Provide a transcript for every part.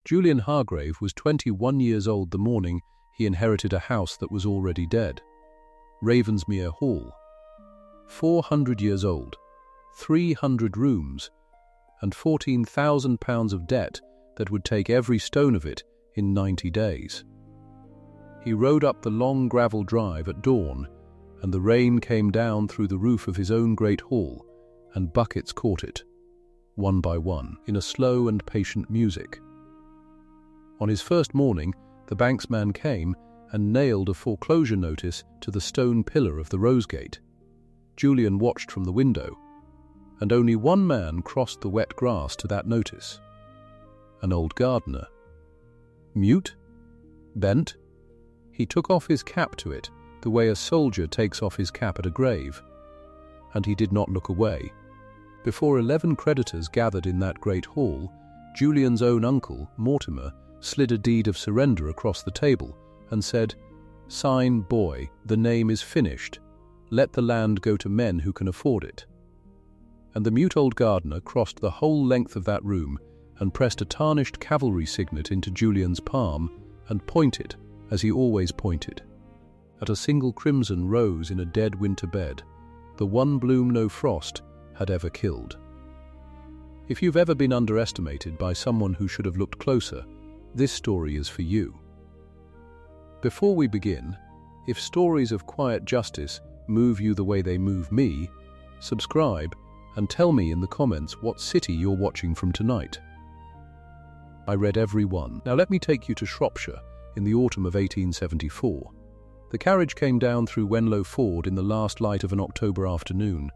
Julian Hargrave was 21 years old the morning he inherited a house that was already dead. Ravensmere Hall. 400 years old, 300 rooms, and £14,000 of debt that would take every stone of it in 90 days. He rode up the long gravel drive at dawn, and the rain came down through the roof of his own great hall, and buckets caught it, one by one, in a slow and patient music. On his first morning, the banksman came and nailed a foreclosure notice to the stone pillar of the Rosegate. Julian watched from the window, and only one man crossed the wet grass to that notice. An old gardener. Mute? Bent? He took off his cap to it, the way a soldier takes off his cap at a grave, and he did not look away. Before 11 creditors gathered in that great hall, Julian's own uncle, Mortimer, slid a deed of surrender across the table and said, "Sign, boy, the name is finished. Let the land go to men who can afford it." And the mute old gardener crossed the whole length of that room and pressed a tarnished cavalry signet into Julian's palm and pointed, as he always pointed, at a single crimson rose in a dead winter bed, the one bloom no frost had ever killed. If you've ever been underestimated by someone who should have looked closer, this story is for you. Before we begin, if stories of quiet justice move you the way they move me, subscribe and tell me in the comments what city you're watching from tonight. I read every one. Now let me take you to Shropshire in the autumn of 1874. The carriage came down through Wenlow Ford in the last light of an October afternoon.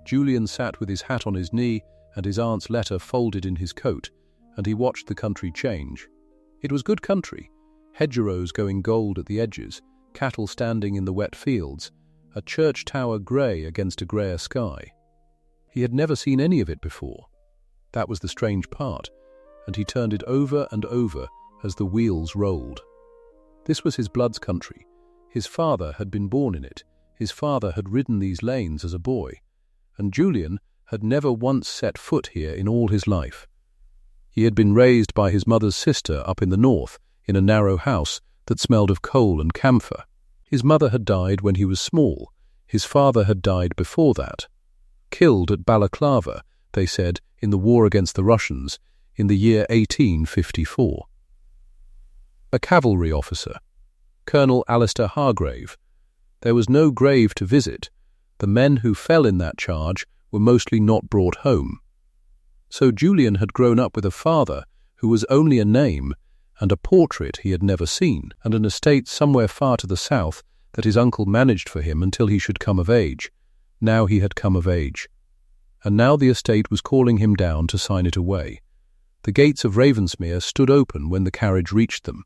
Julian sat with his hat on his knee and his aunt's letter folded in his coat, and he watched the country change. It was good country, hedgerows going gold at the edges, cattle standing in the wet fields, a church tower grey against a greyer sky. He had never seen any of it before. That was the strange part, and he turned it over and over as the wheels rolled. This was his blood's country. His father had been born in it. His father had ridden these lanes as a boy, and Julian had never once set foot here in all his life. He had been raised by his mother's sister up in the north, in a narrow house that smelled of coal and camphor. His mother had died when he was small. His father had died before that. Killed at Balaclava, they said, in the war against the Russians, in the year 1854. A cavalry officer, Colonel Alistair Hargrave. There was no grave to visit. The men who fell in that charge were mostly not brought home. So Julian had grown up with a father who was only a name, and a portrait he had never seen, and an estate somewhere far to the south that his uncle managed for him until he should come of age. Now he had come of age, and now the estate was calling him down to sign it away. The gates of Ravensmere stood open when the carriage reached them.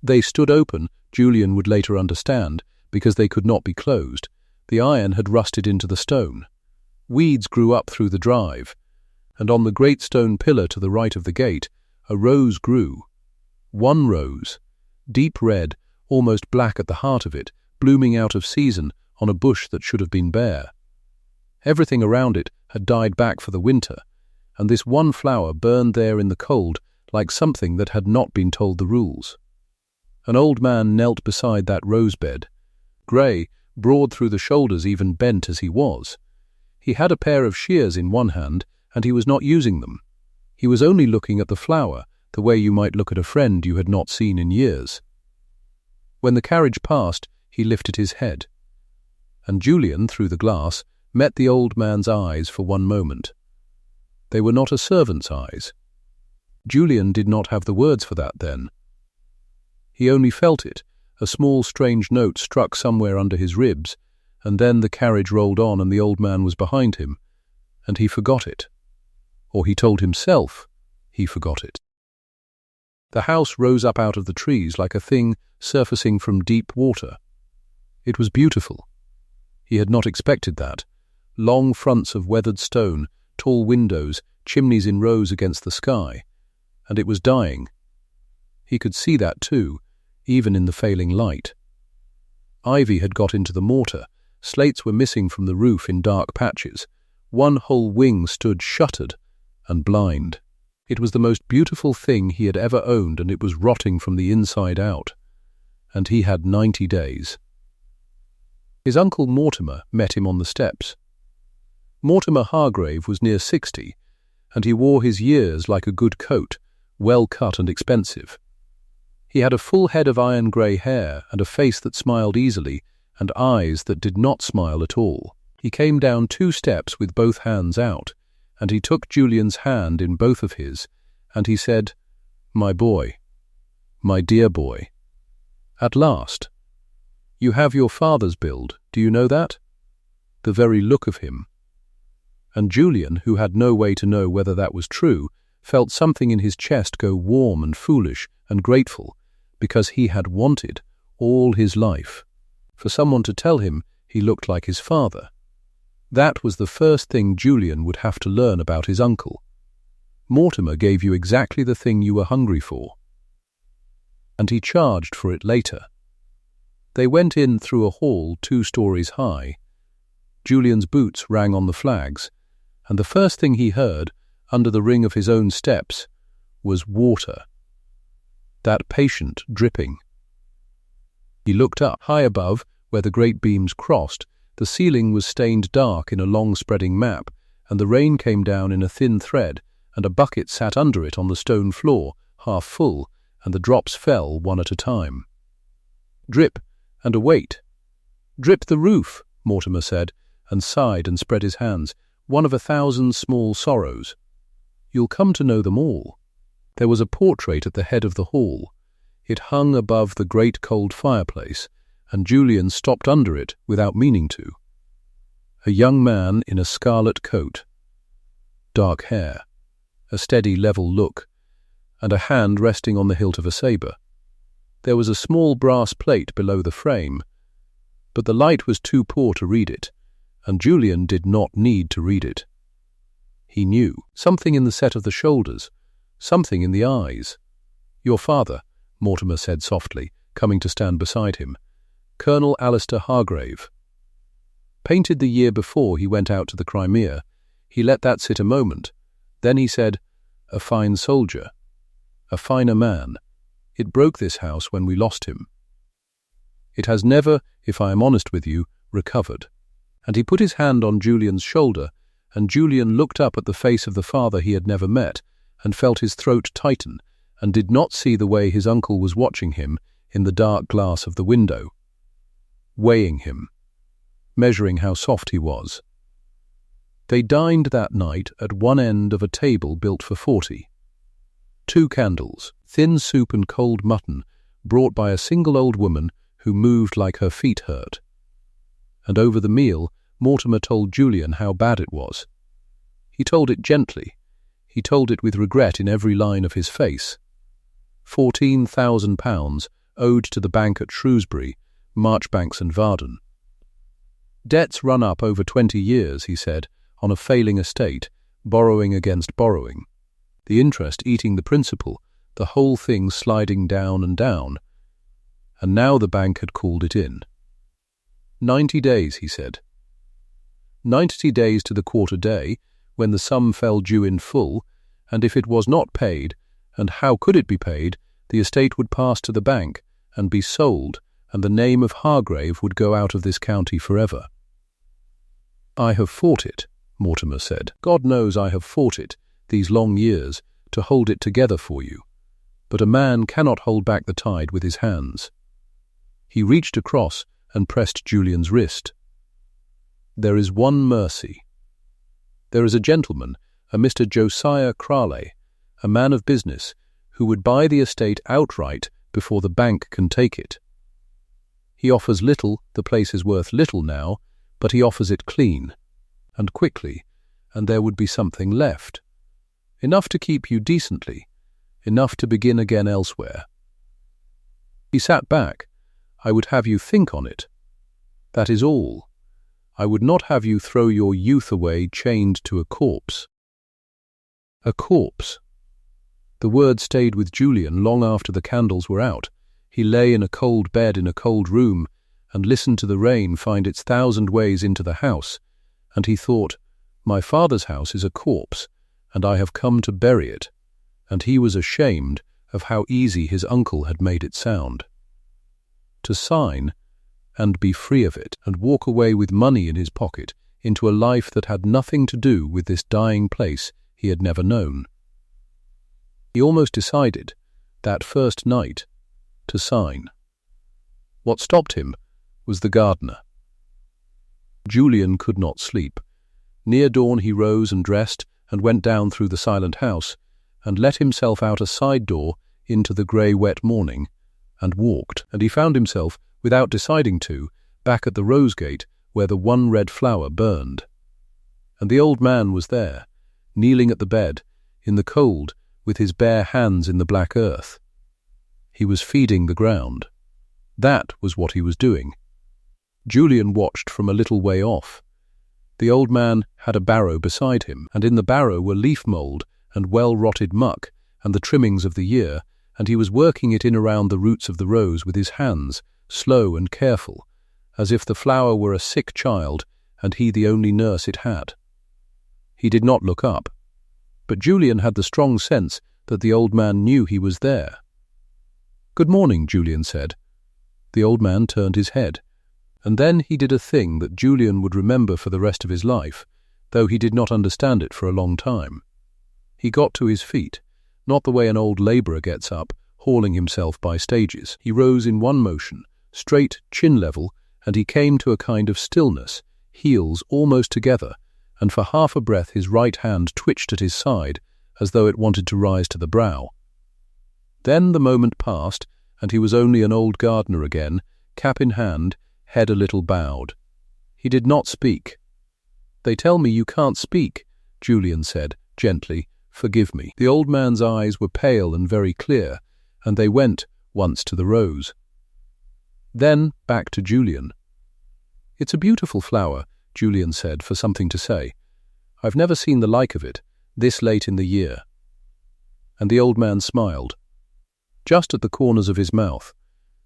They stood open, Julian would later understand, because they could not be closed. The iron had rusted into the stone. Weeds grew up through the drive, and on the great stone pillar to the right of the gate, a rose grew. One rose, deep red, almost black at the heart of it, blooming out of season on a bush that should have been bare. Everything around it had died back for the winter, and this one flower burned there in the cold like something that had not been told the rules. An old man knelt beside that rosebed, grey, broad through the shoulders, even bent as he was. He had a pair of shears in one hand, and he was not using them. He was only looking at the flower, the way you might look at a friend you had not seen in years. When the carriage passed, he lifted his head, and Julian, through the glass, met the old man's eyes for one moment. They were not a servant's eyes. Julian did not have the words for that then. He only felt it. A small strange note struck somewhere under his ribs, and then the carriage rolled on and the old man was behind him, and he forgot it. Or he told himself he forgot it. The house rose up out of the trees like a thing surfacing from deep water. It was beautiful. He had not expected that. Long fronts of weathered stone, tall windows, chimneys in rows against the sky. And it was dying. He could see that too, even in the failing light. Ivy had got into the mortar. Slates were missing from the roof in dark patches. One whole wing stood shuttered and blind. It was the most beautiful thing he had ever owned, and it was rotting from the inside out. And he had 90 days. His uncle Mortimer met him on the steps. Mortimer Hargrave was near 60, and he wore his years like a good coat, well cut and expensive. He had a full head of iron grey hair and a face that smiled easily and eyes that did not smile at all. He came down 2 steps with both hands out, and he took Julian's hand in both of his, and he said, "My boy, my dear boy. At last. You have your father's build, do you know that?" The very look of him. And Julian, who had no way to know whether that was true, felt something in his chest go warm and foolish and grateful, because he had wanted, all his life, for someone to tell him he looked like his father. That was the first thing Julian would have to learn about his uncle. Mortimer gave you exactly the thing you were hungry for. And he charged for it later. They went in through a hall 2 stories high. Julian's boots rang on the flags, and the first thing he heard, under the ring of his own steps, was water. That patient dripping. He looked up. High above, where the great beams crossed, the ceiling was stained dark in a long spreading map, and the rain came down in a thin thread, and a bucket sat under it on the stone floor, half full, and the drops fell one at a time. "Drip, and await." "Drip the roof," Mortimer said, and sighed and spread his hands. "One of 1,000 small sorrows. You'll come to know them all." There was a portrait at the head of the hall. It hung above the great cold fireplace, and Julian stopped under it without meaning to. A young man in a scarlet coat, dark hair, a steady level look, and a hand resting on the hilt of a sabre. There was a small brass plate below the frame, but the light was too poor to read it, and Julian did not need to read it. He knew something in the set of the shoulders, something in the eyes. "Your father," Mortimer said softly, coming to stand beside him. "Colonel Alistair Hargrave. Painted the year before he went out to the Crimea. He let that sit a moment. Then he said, 'A fine soldier. A finer man. It broke this house when we lost him. It has never, if I am honest with you, recovered.'" And he put his hand on Julian's shoulder, and Julian looked up at the face of the father he had never met, and felt his throat tighten, and did not see the way his uncle was watching him in the dark glass of the window, weighing him, measuring how soft he was. They dined that night at one end of a table built for 40. 2 candles, thin soup and cold mutton, brought by a single old woman who moved like her feet hurt. And over the meal, Mortimer told Julian how bad it was. He told it gently. He told it with regret in every line of his face. £14,000 owed to the bank at Shrewsbury, Marchbanks and Varden. Debts run up over 20 years, he said, on a failing estate, borrowing against borrowing. The interest eating the principal, the whole thing sliding down and down. And now the bank had called it in. 90 days, he said. 90 days to the quarter day, when the sum fell due in full, and if it was not paid, and how could it be paid, the estate would pass to the bank and be sold, and the name of Hargrave would go out of this county forever. "I have fought it," Mortimer said. "God knows I have fought it, these long years, to hold it together for you. But a man cannot hold back the tide with his hands." He reached across and pressed Julian's wrist. "There is one mercy. There is a gentleman, a Mr. Josiah Crowley, a man of business, who would buy the estate outright before the bank can take it. He offers little, the place is worth little now, but he offers it clean, and quickly, and there would be something left. Enough to keep you decently, enough to begin again elsewhere." He sat back. "I would have you think on it. That is all. I would not have you throw your youth away chained to a corpse." A corpse. The word stayed with Julian long after the candles were out. He lay in a cold bed in a cold room and listened to the rain find its 1,000 ways into the house, and he thought, "My father's house is a corpse, and I have come to bury it. and he was ashamed of how easy his uncle had made it sound. To sign and be free of it, and walk away with money in his pocket into a life that had nothing to do with this dying place he had never known. He almost decided, that first night, to sign. What stopped him was the gardener. Julian could not sleep. Near dawn he rose and dressed and went down through the silent house and let himself out a side door into the grey wet morning and walked, and he found himself, without deciding to, back at the rose gate where the one red flower burned. And the old man was there, kneeling at the bed, in the cold, with his bare hands in the black earth. He was feeding the ground. That was what he was doing. Julian watched from a little way off. The old man had a barrow beside him, and in the barrow were leaf mould and well-rotted muck and the trimmings of the year, and he was working it in around the roots of the rose with his hands, slow and careful, as if the flower were a sick child and he the only nurse it had. He did not look up, but Julian had the strong sense that the old man knew he was there. "Good morning," Julian said. The old man turned his head, and then he did a thing that Julian would remember for the rest of his life, though he did not understand it for a long time. He got to his feet, not the way an old labourer gets up, hauling himself by stages. He rose in one motion, straight, chin level, and he came to a kind of stillness, heels almost together, and for half a breath his right hand twitched at his side, as though it wanted to rise to the brow. Then the moment passed, and he was only an old gardener again, cap in hand, head a little bowed. He did not speak. "They tell me you can't speak," Julian said, gently. "Forgive me." The old man's eyes were pale and very clear, and they went once to the rose. Then back to Julian. "It's a beautiful flower," Julian said, for something to say. "I've never seen the like of it, this late in the year." And the old man smiled, just at the corners of his mouth,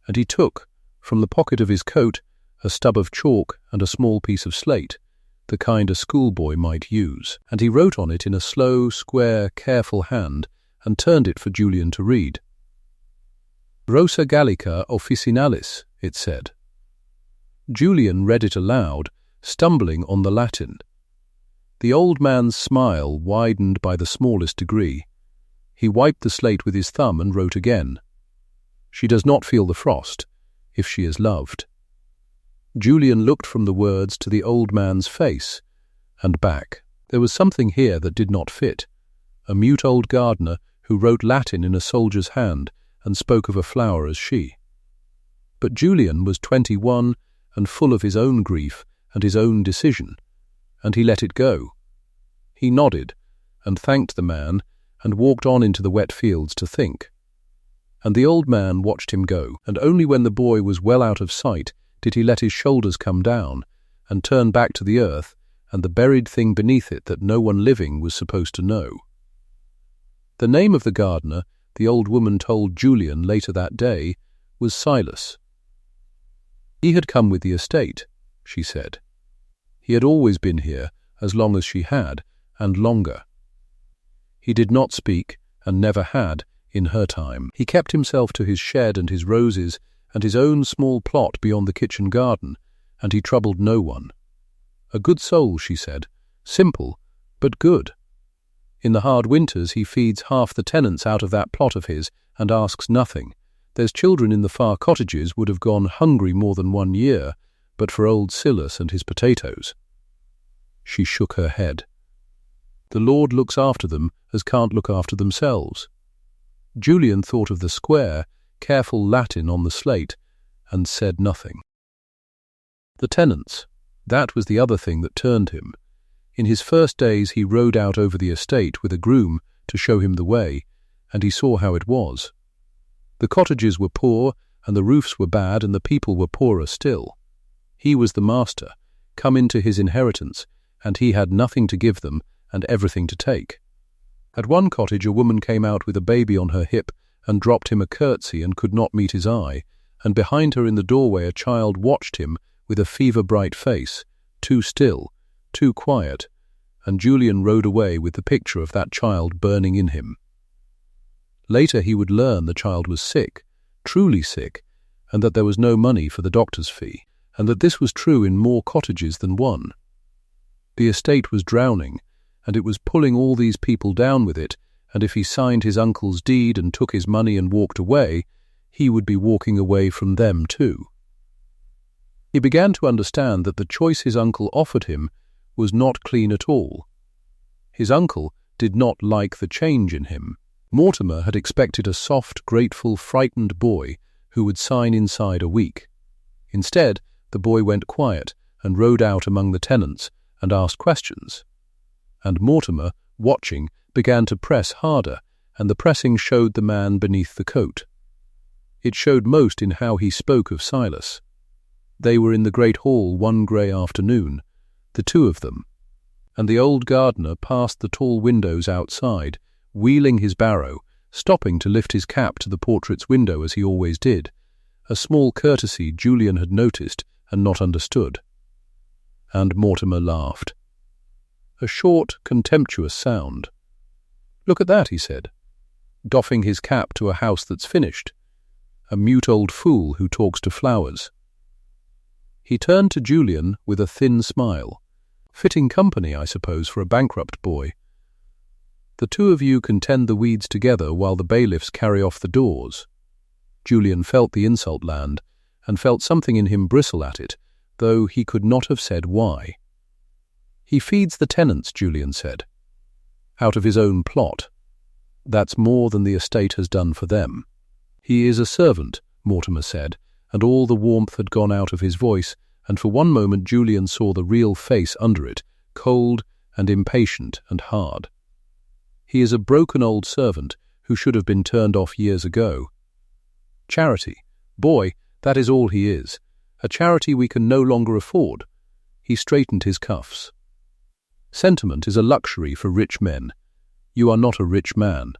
and he took, from the pocket of his coat, a stub of chalk and a small piece of slate, the kind a schoolboy might use, and he wrote on it in a slow, square, careful hand, and turned it for Julian to read. "Rosa Gallica officinalis," it said. Julian read it aloud, stumbling on the Latin. The old man's smile widened by the smallest degree. He wiped the slate with his thumb and wrote again. "She does not feel the frost, if she is loved." Julian looked from the words to the old man's face, and back. There was something here that did not fit. A mute old gardener who wrote Latin in a soldier's hand and spoke of a flower as she. But Julian was 21 and full of his own grief and his own decision, and he let it go. He nodded and thanked the man and walked on into the wet fields to think. And the old man watched him go, and only when the boy was well out of sight did he let his shoulders come down and turn back to the earth and the buried thing beneath it that no one living was supposed to know. The name of the gardener, the old woman told Julian later that day, was Silas. He had come with the estate, she said. He had always been here, as long as she had, and longer. He did not speak, and never had, in her time. He kept himself to his shed and his roses, and his own small plot beyond the kitchen garden, and he troubled no one. A good soul, she said, simple, but good. In the hard winters he feeds half the tenants out of that plot of his, and asks nothing. There's children in the far cottages would have gone hungry more than 1 year, but for old Silas and his potatoes. She shook her head. The Lord looks after them as can't look after themselves. Julian thought of the square, careful Latin on the slate, and said nothing. The tenants, that was the other thing that turned him. In his first days he rode out over the estate with a groom to show him the way, and he saw how it was. The cottages were poor, and the roofs were bad, and the people were poorer still. He was the master, come into his inheritance, and he had nothing to give them and everything to take. At one cottage a woman came out with a baby on her hip and dropped him a curtsy and could not meet his eye, and behind her in the doorway a child watched him with a fever-bright face, too still, too quiet, and Julian rode away with the picture of that child burning in him. Later he would learn the child was sick, truly sick, and that there was no money for the doctor's fee, and that this was true in more cottages than one. The estate was drowning, and it was pulling all these people down with it, and if he signed his uncle's deed and took his money and walked away, he would be walking away from them too. He began to understand that the choice his uncle offered him was not clean at all. His uncle did not like the change in him. Mortimer had expected a soft, grateful, frightened boy who would sign inside a week. Instead, the boy went quiet and rode out among the tenants and asked questions. And Mortimer, watching, began to press harder, and the pressing showed the man beneath the coat. It showed most in how he spoke of Silas. They were in the great hall one grey afternoon, the two of them, and the old gardener passed the tall windows outside, wheeling his barrow, stopping to lift his cap to the portrait's window as he always did, a small courtesy Julian had noticed and not understood. And Mortimer laughed. A short, contemptuous sound. "Look at that," he said, doffing his cap to a house that's finished. "A mute old fool who talks to flowers." He turned to Julian with a thin smile. "Fitting company, I suppose, for a bankrupt boy. The two of you can tend the weeds together while the bailiffs carry off the doors." Julian felt the insult land, and felt something in him bristle at it, though he could not have said why. "He feeds the tenants," Julian said, "out of his own plot. That's more than the estate has done for them." "He is a servant," Mortimer said, and all the warmth had gone out of his voice, and for one moment Julian saw the real face under it, cold and impatient and hard. "He is a broken old servant who should have been turned off years ago. Charity, boy, that is all he is. A charity we can no longer afford." He straightened his cuffs. "Sentiment is a luxury for rich men. You are not a rich man.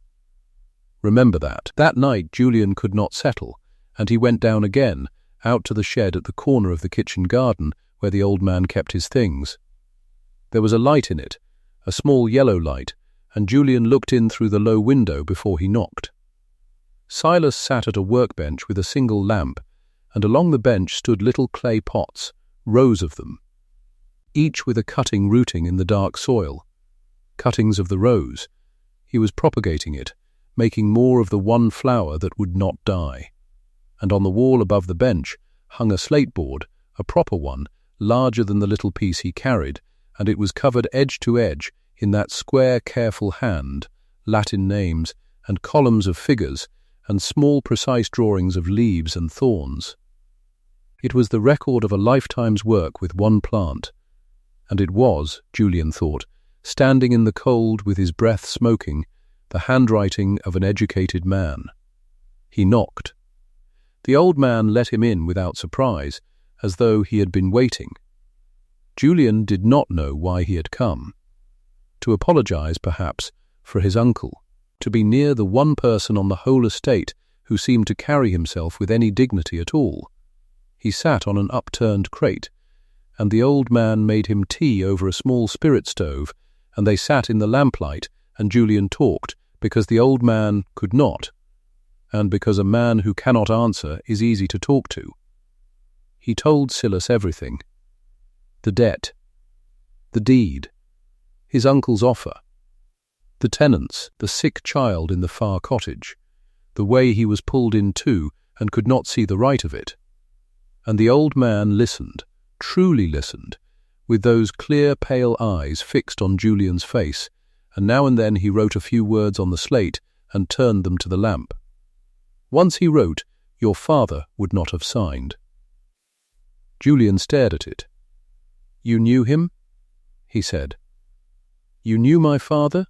Remember that." That night Julian could not settle, and he went down again, out to the shed at the corner of the kitchen garden where the old man kept his things. There was a light in it, a small yellow light, and Julian looked in through the low window before he knocked. Silas sat at a workbench with a single lamp, and along the bench stood little clay pots, rows of them, each with a cutting rooting in the dark soil. Cuttings of the rose. He was propagating it, making more of the one flower that would not die. And on the wall above the bench hung a slate board, a proper one, larger than the little piece he carried, and it was covered edge to edge in that square, careful hand, Latin names, and columns of figures, and small, precise drawings of leaves and thorns. It was the record of a lifetime's work with one plant, and it was, Julian thought, standing in the cold with his breath smoking, the handwriting of an educated man. He knocked. The old man let him in without surprise, as though he had been waiting. Julian did not know why he had come. To apologize, perhaps, for his uncle, to be near the one person on the whole estate who seemed to carry himself with any dignity at all. He sat on an upturned crate, and the old man made him tea over a small spirit stove, and they sat in the lamplight, and Julian talked, because the old man could not, and because a man who cannot answer is easy to talk to. He told Silas everything. The debt, the deed, his uncle's offer, the tenants, the sick child in the far cottage, the way he was pulled in too and could not see the right of it. And the old man listened, truly listened, with those clear, pale eyes fixed on Julian's face, and now and then he wrote a few words on the slate and turned them to the lamp. Once he wrote, "Your father would not have signed." Julian stared at it. "You knew him?" he said. "You knew my father?"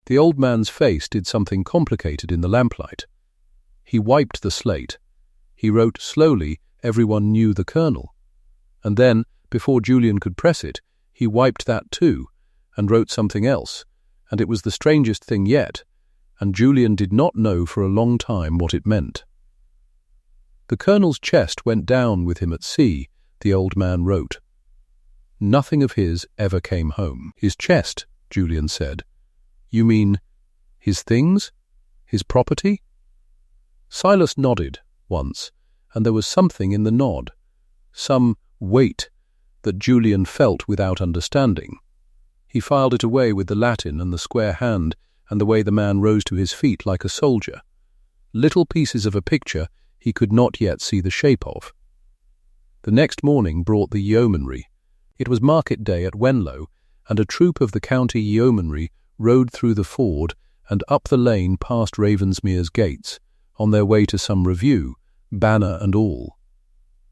The old man's face did something complicated in the lamplight. He wiped the slate. He wrote slowly, "Everyone knew the colonel." And then, before Julian could press it, he wiped that too, and wrote something else, and it was the strangest thing yet, and Julian did not know for a long time what it meant. "The colonel's chest went down with him at sea," the old man wrote. "Nothing of his ever came home." "His chest," Julian said. "You mean his things?" His property? Silas nodded once, and there was something in the nod, some weight that Julian felt without understanding. He filed it away with the Latin and the square hand and the way the man rose to his feet like a soldier. Little pieces of a picture he could not yet see the shape of. The next morning brought the yeomanry. It was market day at Wenlow, and a troop of the county yeomanry rode through the ford and up the lane past Ravensmere's gates, on their way to some review, banner and all.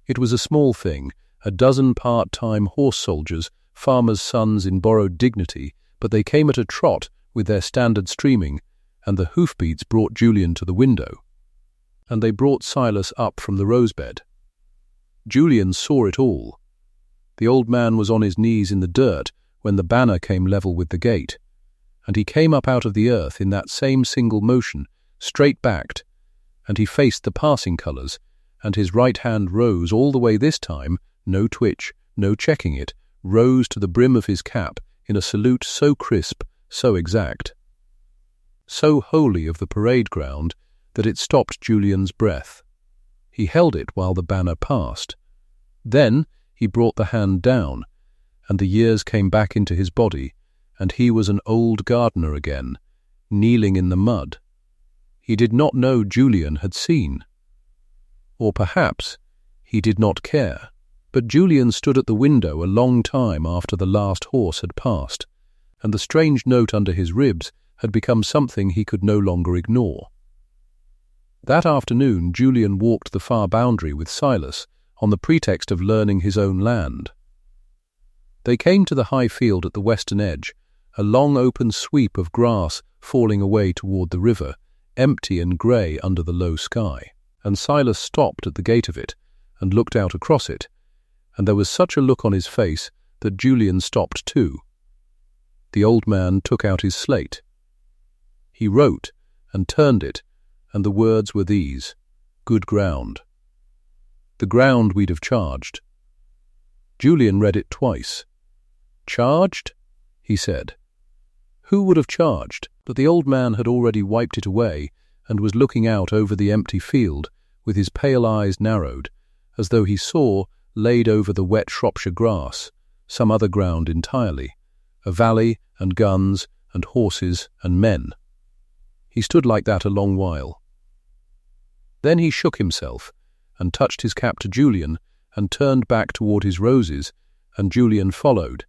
It was a small thing, a dozen part-time horse soldiers, farmers' sons in borrowed dignity, but they came at a trot with their standard streaming, and the hoofbeats brought Julian to the window. And they brought Silas up from the rosebed. Julian saw it all. The old man was on his knees in the dirt when the banner came level with the gate, and he came up out of the earth in that same single motion, straight-backed, and he faced the passing colours, and his right hand rose all the way this time, no twitch, no checking it, rose to the brim of his cap in a salute so crisp, so exact, so wholly of the parade ground that it stopped Julian's breath. He held it while the banner passed. Then he brought the hand down, and the years came back into his body, and he was an old gardener again, kneeling in the mud. He did not know Julian had seen. Or perhaps he did not care. But Julian stood at the window a long time after the last horse had passed, and the strange note under his ribs had become something he could no longer ignore. That afternoon Julian walked the far boundary with Silas on the pretext of learning his own land. They came to the high field at the western edge, a long open sweep of grass falling away toward the river, empty and grey under the low sky, and Silas stopped at the gate of it and looked out across it, and there was such a look on his face that Julian stopped too. The old man took out his slate. He wrote and turned it, and the words were these: "Good ground." The ground we'd have charged. Julian read it twice. "Charged?" he said. Who would have charged? But the old man had already wiped it away and was looking out over the empty field with his pale eyes narrowed, as though he saw, laid over the wet Shropshire grass, some other ground entirely, a valley and guns and horses and men. He stood like that a long while. Then he shook himself and touched his cap to Julian and turned back toward his roses, and Julian followed,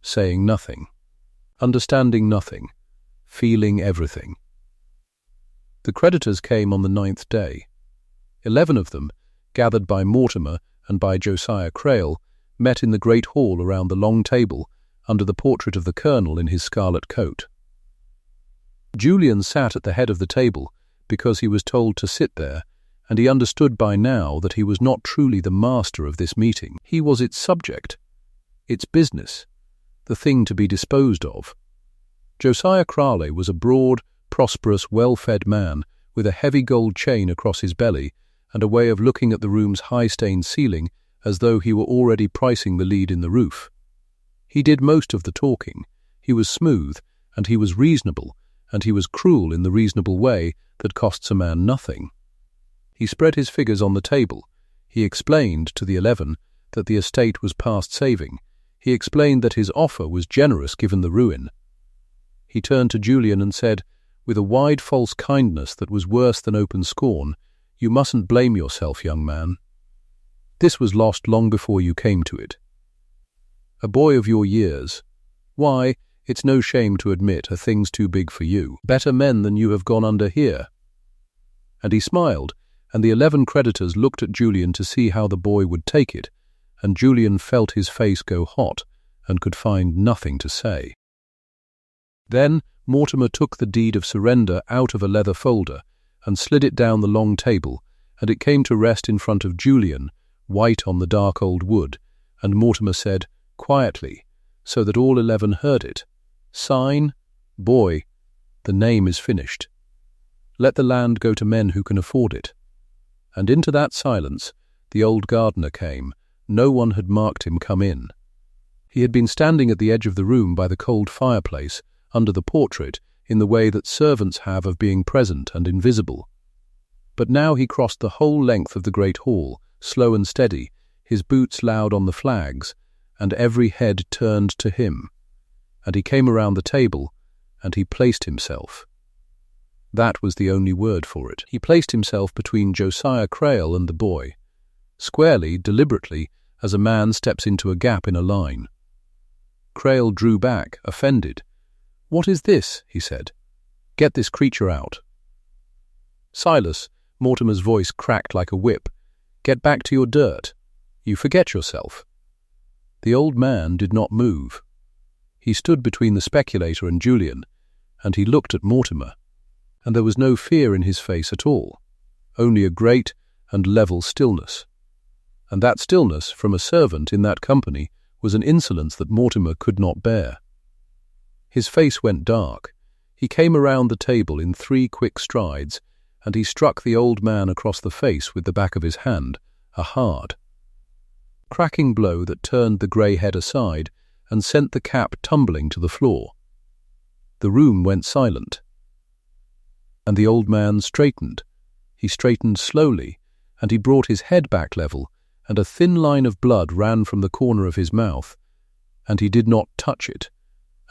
saying nothing, understanding nothing, feeling everything. The creditors came on the 9th day. 11 of them, gathered by Mortimer and by Josiah Crail, met in the great hall around the long table under the portrait of the colonel in his scarlet coat. Julian sat at the head of the table because he was told to sit there, and he understood by now that he was not truly the master of this meeting. He was its subject, its business, the thing to be disposed of. Josiah Crail was a broad, prosperous, well-fed man with a heavy gold chain across his belly and a way of looking at the room's high-stained ceiling as though he were already pricing the lead in the roof. He did most of the talking. He was smooth, and he was reasonable, and he was cruel in the reasonable way that costs a man nothing. He spread his figures on the table. He explained to the 11 that the estate was past saving. He explained that his offer was generous given the ruin. He turned to Julian and said, with a wide false kindness that was worse than open scorn, "You mustn't blame yourself, young man. This was lost long before you came to it. A boy of your years. Why, it's no shame to admit a thing's too big for you. Better men than you have gone under here." And he smiled, and the 11 creditors looked at Julian to see how the boy would take it, and Julian felt his face go hot and could find nothing to say. Then Mortimer took the deed of surrender out of a leather folder and slid it down the long table, and it came to rest in front of Julian, white on the dark old wood, and Mortimer said, quietly, so that all 11 heard it, "Sign, boy, the name is finished. Let the land go to men who can afford it." And into that silence the old gardener came. No one had marked him come in. He had been standing at the edge of the room by the cold fireplace, under the portrait, in the way that servants have of being present and invisible. But now he crossed the whole length of the great hall, slow and steady, his boots loud on the flags, and every head turned to him. And he came around the table, and he placed himself. That was the only word for it. He placed himself between Josiah Crail and the boy, squarely, deliberately, as a man steps into a gap in a line. Crail drew back, offended. "What is this?" he said. "Get this creature out." "Silas," Mortimer's voice cracked like a whip, "get back to your dirt. You forget yourself." The old man did not move. He stood between the speculator and Julian, and he looked at Mortimer, and there was no fear in his face at all, only a great and level stillness. And that stillness, from a servant in that company, was an insolence that Mortimer could not bear. His face went dark. He came around the table in 3 quick strides, and he struck the old man across the face with the back of his hand, a hard, cracking blow that turned the grey head aside and sent the cap tumbling to the floor. The room went silent. And the old man straightened. He straightened slowly, and he brought his head back level, and a thin line of blood ran from the corner of his mouth, and he did not touch it,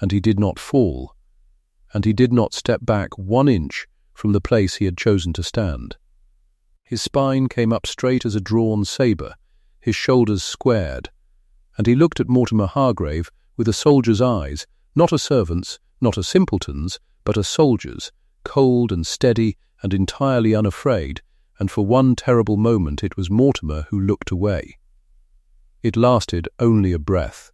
and he did not fall, and he did not step back 1 inch from the place he had chosen to stand. His spine came up straight as a drawn sabre, his shoulders squared, and he looked at Mortimer Hargrave with a soldier's eyes, not a servant's, not a simpleton's, but a soldier's, cold and steady and entirely unafraid, and for one terrible moment it was Mortimer who looked away. It lasted only a breath.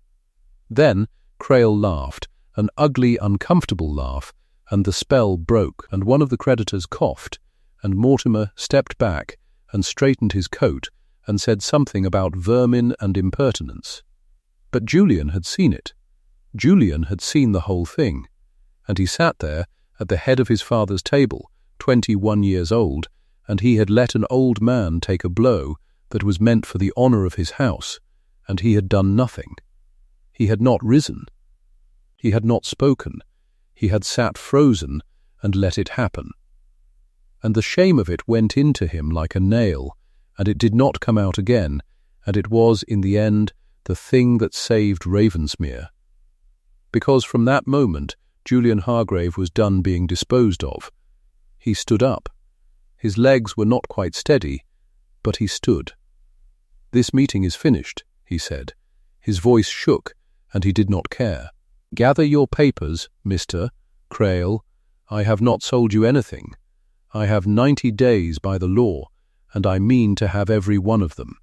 Then Crail laughed, an ugly, uncomfortable laugh, and the spell broke, and one of the creditors coughed, and Mortimer stepped back and straightened his coat and said something about vermin and impertinence. But Julian had seen it. Julian had seen the whole thing, and he sat there at the head of his father's table, 21 years old, and he had let an old man take a blow that was meant for the honour of his house, and he had done nothing. He had not risen. He had not spoken. He had sat frozen and let it happen. And the shame of it went into him like a nail, and it did not come out again, and it was, in the end, the thing that saved Ravensmere. Because from that moment Julian Hargrave was done being disposed of. He stood up. His legs were not quite steady, but he stood. "This meeting is finished," he said. His voice shook, and he did not care. "Gather your papers, Mr. Crail. I have not sold you anything. I have 90 days by the law, and I mean to have every one of them."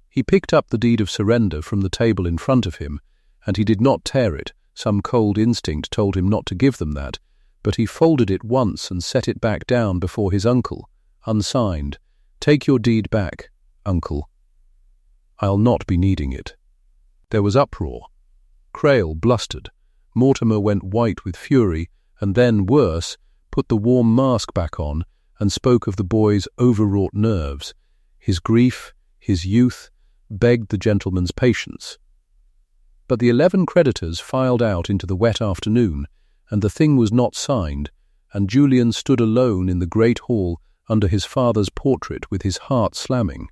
He picked up the deed of surrender from the table in front of him, and he did not tear it. Some cold instinct told him not to give them that, but he folded it once and set it back down before his uncle, unsigned. "Take your deed back, uncle. I'll not be needing it." There was uproar. Crail blustered. Mortimer went white with fury, and then, worse, put the warm mask back on and spoke of the boy's overwrought nerves. His grief, his youth, begged the gentleman's patience. But the 11 creditors filed out into the wet afternoon, and the thing was not signed, and Julian stood alone in the great hall under his father's portrait with his heart slamming.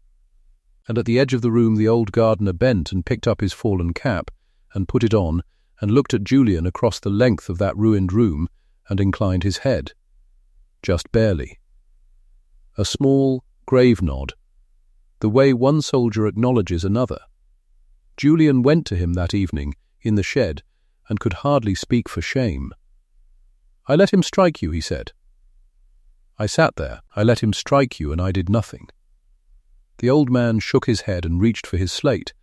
And at the edge of the room the old gardener bent and picked up his fallen cap, and put it on, and looked at Julian across the length of that ruined room, and inclined his head. Just barely. A small, grave nod, the way one soldier acknowledges another. Julian went to him that evening, in the shed, and could hardly speak for shame. "I let him strike you," he said. "I sat there, I let him strike you, and I did nothing." The old man shook his head and reached for his slate,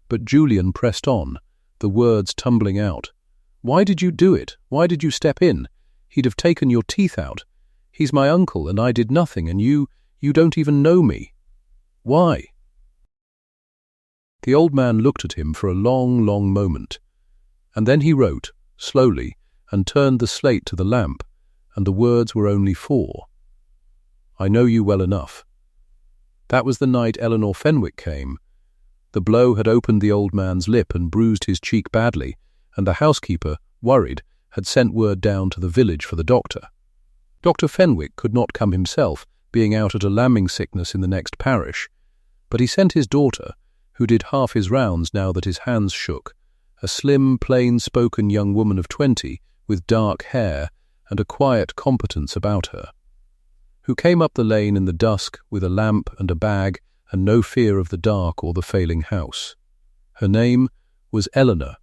but Julian pressed on, the words tumbling out. "Why did you do it? Why did you step in? He'd have taken your teeth out. He's my uncle, and I did nothing, and you don't even know me. Why?" The old man looked at him for a long, long moment, and then he wrote, slowly, and turned the slate to the lamp, and the words were only 4. "I know you well enough. That was the night Eleanor Fenwick came. The blow had opened the old man's lip and bruised his cheek badly, and the housekeeper, worried, had sent word down to the village for the doctor. Dr. Fenwick could not come himself, being out at a lambing sickness in the next parish, but he sent his daughter, who did half his rounds now that his hands shook, a slim, plain-spoken young woman of 20, with dark hair and a quiet competence about her, who came up the lane in the dusk with a lamp and a bag and no fear of the dark or the failing house. Her name was Eleanor.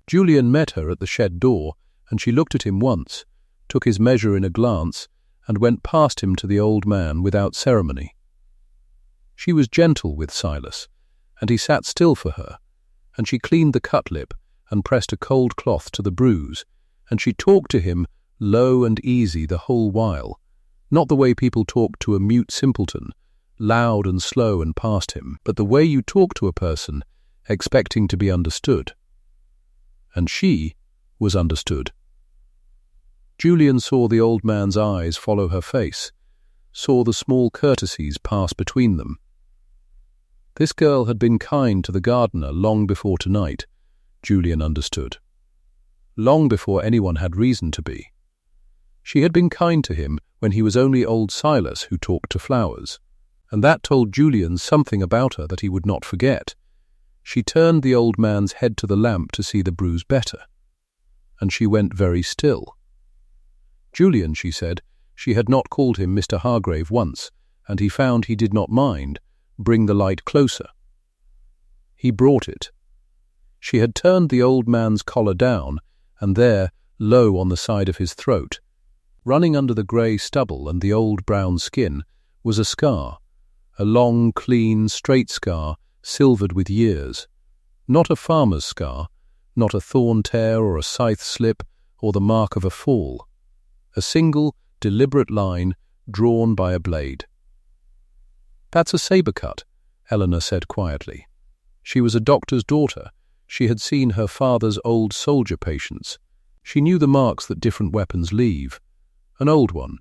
Julian met her at the shed door, and she looked at him once, took his measure in a glance, and went past him to the old man without ceremony. She was gentle with Silas, and he sat still for her, and she cleaned the cut-lip and pressed a cold cloth to the bruise, and she talked to him low and easy the whole while, not the way people talk to a mute simpleton, loud and slow and past him, but the way you talk to a person, expecting to be understood. And she was understood. Julian saw the old man's eyes follow her face, saw the small courtesies pass between them. This girl had been kind to the gardener long before tonight, Julian understood. Long before anyone had reason to be. She had been kind to him when he was only old Silas who talked to flowers, and that told Julian something about her that he would not forget. She turned the old man's head to the lamp to see the bruise better, and she went very still. Julian, she said, she had not called him Mr. Hargrave once, and he found he did not mind. Bring the light closer. He brought it. She had turned the old man's collar down, and there, low on the side of his throat, running under the grey stubble and the old brown skin, was a scar, a long, clean, straight scar, silvered with years. Not a farmer's scar, not a thorn tear or a scythe slip or the mark of a fall. A single, deliberate line drawn by a blade. "That's a sabre cut," Eleanor said quietly. She was a doctor's daughter. She had seen her father's old soldier patients. She knew the marks that different weapons leave. An old one.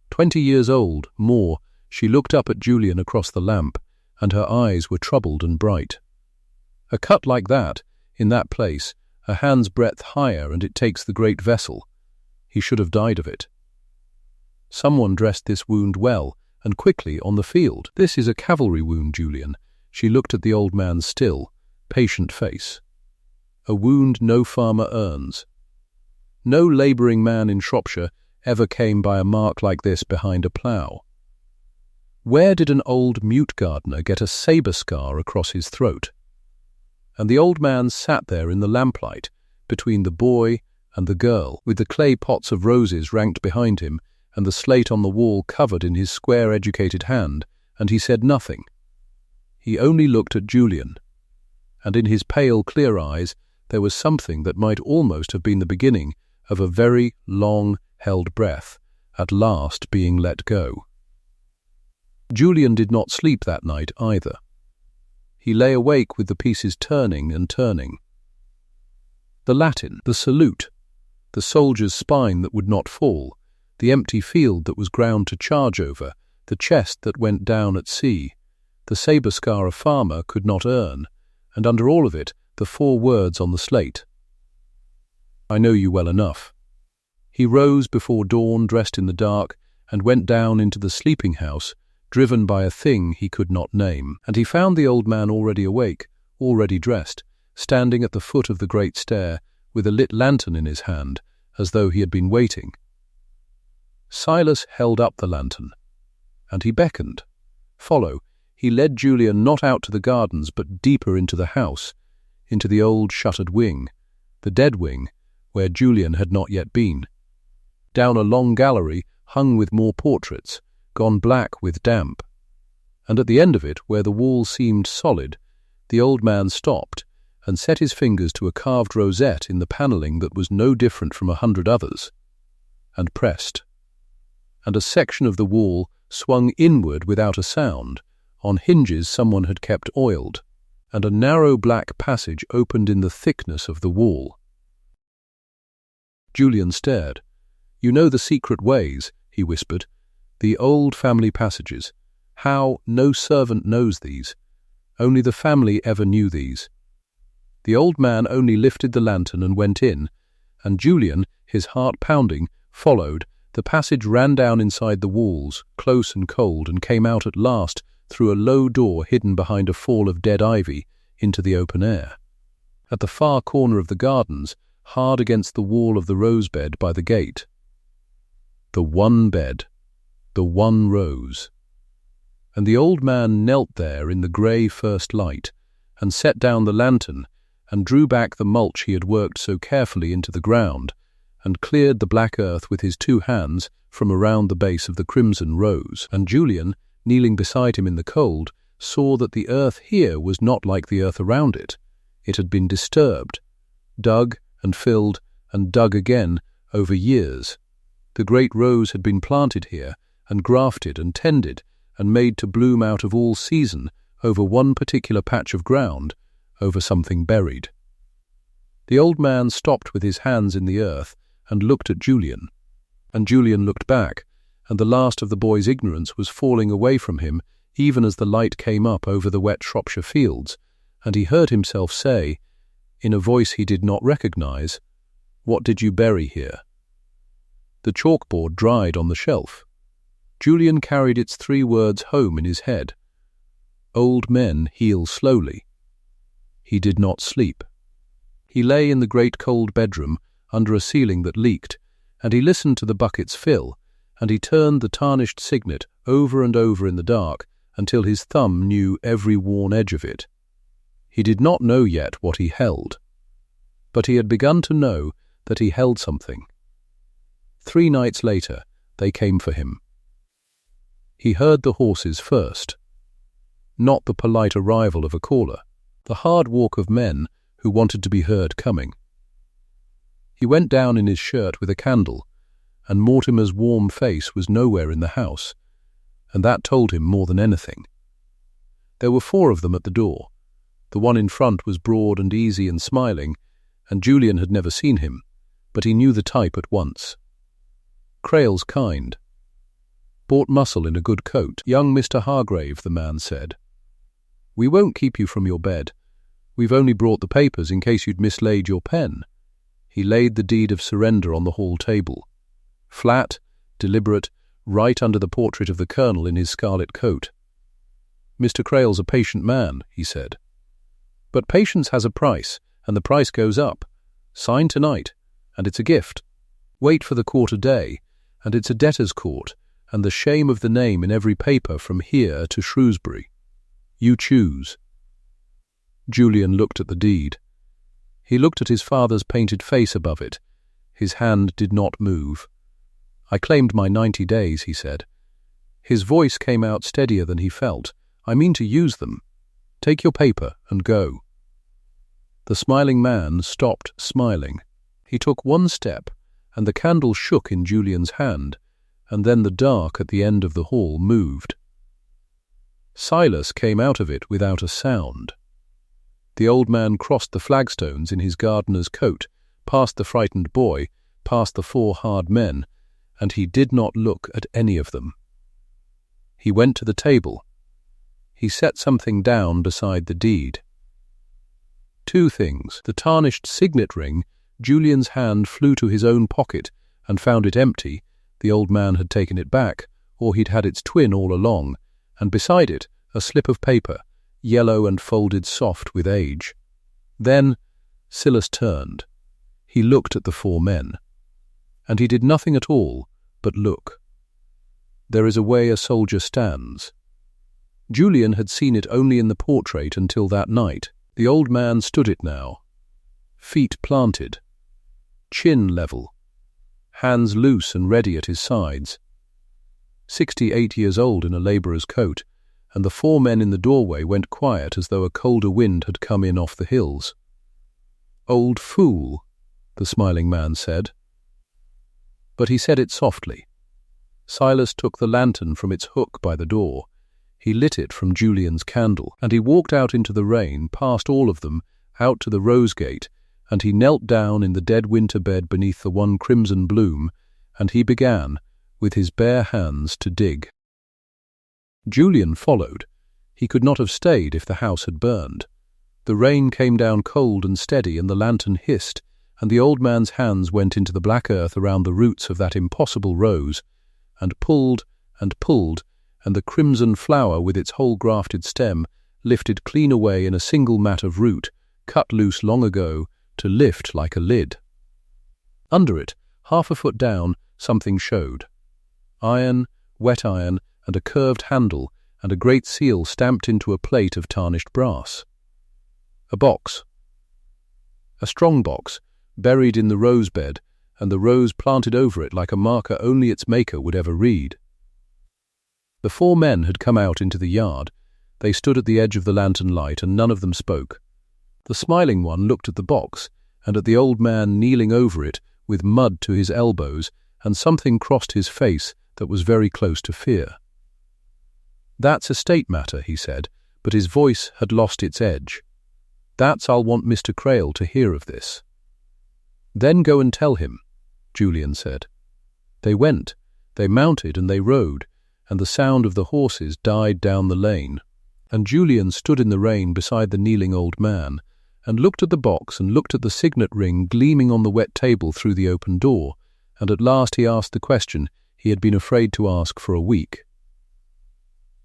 20 years old, more. She looked up at Julian across the lamp, and her eyes were troubled and bright. A cut like that, in that place, a hand's breadth higher, and it takes the great vessel. He should have died of it. Someone dressed this wound well, and quickly on the field. "This is a cavalry wound, Julian." She looked at the old man's still, patient face. "A wound no farmer earns. No labouring man in Shropshire ever came by a mark like this behind a plough. Where did an old mute gardener get a sabre scar across his throat?" And the old man sat there in the lamplight, between the boy and the girl, with the clay pots of roses ranked behind him, and the slate on the wall covered in his square, educated hand, and he said nothing. He only looked at Julian, and in his pale, clear eyes there was something that might almost have been the beginning of a very long-held breath, at last being let go. Julian did not sleep that night either. He lay awake with the pieces turning and turning. The Latin, the salute, the soldier's spine that would not fall, the empty field that was ground to charge over, the chest that went down at sea, the sabre scar a farmer could not earn, and under all of it, the 4 words on the slate. "I know you well enough." He rose before dawn, dressed in the dark, and went down into the sleeping house, driven by a thing he could not name, and he found the old man already awake, already dressed, standing at the foot of the great stair, with a lit lantern in his hand, as though he had been waiting. Silas held up the lantern, and he beckoned. Follow, he led Julian not out to the gardens, but deeper into the house, into the old shuttered wing, the dead wing, where Julian had not yet been. Down a long gallery hung with more portraits, gone black with damp. And at the end of it, where the wall seemed solid, the old man stopped and set his fingers to a carved rosette in the panelling that was no different from 100 others, and pressed. And a section of the wall swung inward without a sound, on hinges someone had kept oiled, and a narrow black passage opened in the thickness of the wall. Julian stared. "You know the secret ways," he whispered, "the old family passages. How no servant knows these. Only the family ever knew these." The old man only lifted the lantern and went in, and Julian, his heart pounding, followed. The passage ran down inside the walls, close and cold, and came out at last through a low door hidden behind a fall of dead ivy into the open air. At the far corner of the gardens, hard against the wall of the rose bed by the gate. The one bed, the one rose. And the old man knelt there in the grey first light, and set down the lantern, and drew back the mulch he had worked so carefully into the ground, and cleared the black earth with his 2 hands from around the base of the crimson rose. And Julian, kneeling beside him in the cold, saw that the earth here was not like the earth around it. It had been disturbed, dug and filled and dug again over years. The great rose had been planted here, and grafted and tended, and made to bloom out of all season over one particular patch of ground, over something buried. The old man stopped with his hands in the earth and looked at Julian. And Julian looked back, and the last of the boy's ignorance was falling away from him even as the light came up over the wet Shropshire fields, and he heard himself say, in a voice he did not recognize, "What did you bury here?" The chalkboard dried on the shelf. Julian carried its 3 words home in his head. Old men heal slowly. He did not sleep. He lay in the great cold bedroom under a ceiling that leaked, and he listened to the buckets fill, and he turned the tarnished signet over and over in the dark until his thumb knew every worn edge of it. He did not know yet what he held, but he had begun to know that he held something. 3 nights later, they came for him. He heard the horses first, not the polite arrival of a caller, the hard walk of men who wanted to be heard coming. He went down in his shirt with a candle, and Mortimer's warm face was nowhere in the house, and that told him more than anything. There were 4 of them at the door. The one in front was broad and easy and smiling, and Julian had never seen him, but he knew the type at once. Crail's kind. Bought muscle in a good coat. Young Mr. Hargrave, the man said. We won't keep you from your bed. We've only brought the papers in case you'd mislaid your pen. He laid the deed of surrender on the hall table. Flat, deliberate, right under the portrait of the colonel in his scarlet coat. Mr. Crail's a patient man, he said. But patience has a price, and the price goes up. Sign tonight, and it's a gift. Wait for the quarter day, and it's a debtor's court, and the shame of the name in every paper from here to Shrewsbury. You choose. Julian looked at the deed. He looked at his father's painted face above it. His hand did not move. I claimed my 90 days, he said. His voice came out steadier than he felt. I mean to use them. Take your paper and go. The smiling man stopped smiling. He took 1 step, and the candle shook in Julian's hand, and then the dark at the end of the hall moved. Silas came out of it without a sound. The old man crossed the flagstones in his gardener's coat, past the frightened boy, past the 4 hard men, and he did not look at any of them. He went to the table. He set something down beside the deed. 2 things. The tarnished signet ring. Julian's hand flew to his own pocket and found it empty. The old man had taken it back, or he'd had its twin all along, and beside it a slip of paper, yellow and folded soft with age. Then Silas turned. He looked at the 4 men. And he did nothing at all but look. There is a way a soldier stands. Julian had seen it only in the portrait until that night. The old man stood it now. Feet planted. Chin level. Hands loose and ready at his sides. 68 years old in a labourer's coat, and the 4 men in the doorway went quiet as though a colder wind had come in off the hills. Old fool, the smiling man said. But he said it softly. Silas took the lantern from its hook by the door. He lit it from Julian's candle, and he walked out into the rain, past all of them, out to the rose gate, and he knelt down in the dead winter bed beneath the one crimson bloom, and he began, with his bare hands, to dig. Julian followed. He could not have stayed if the house had burned. The rain came down cold and steady, and the lantern hissed, and the old man's hands went into the black earth around the roots of that impossible rose, and pulled, and the crimson flower with its whole grafted stem lifted clean away in a single mat of root, cut loose long ago, to lift like a lid. Under it, 1/2 foot down, something showed. Iron, wet iron, and a curved handle, and a great seal stamped into a plate of tarnished brass. A box. A strong box, buried in the rose bed, and the rose planted over it like a marker only its maker would ever read. The 4 men had come out into the yard. They stood at the edge of the lantern light, and none of them spoke. The smiling one looked at the box, and at the old man kneeling over it, with mud to his elbows, and something crossed his face that was very close to fear. "That's a state matter," he said, but his voice had lost its edge. "I'll want Mr. Crail to hear of this." "Then go and tell him," Julian said. They went, they mounted and they rode, and the sound of the horses died down the lane, and Julian stood in the rain beside the kneeling old man, and looked at the box and looked at the signet ring gleaming on the wet table through the open door, and at last he asked the question he had been afraid to ask for a week.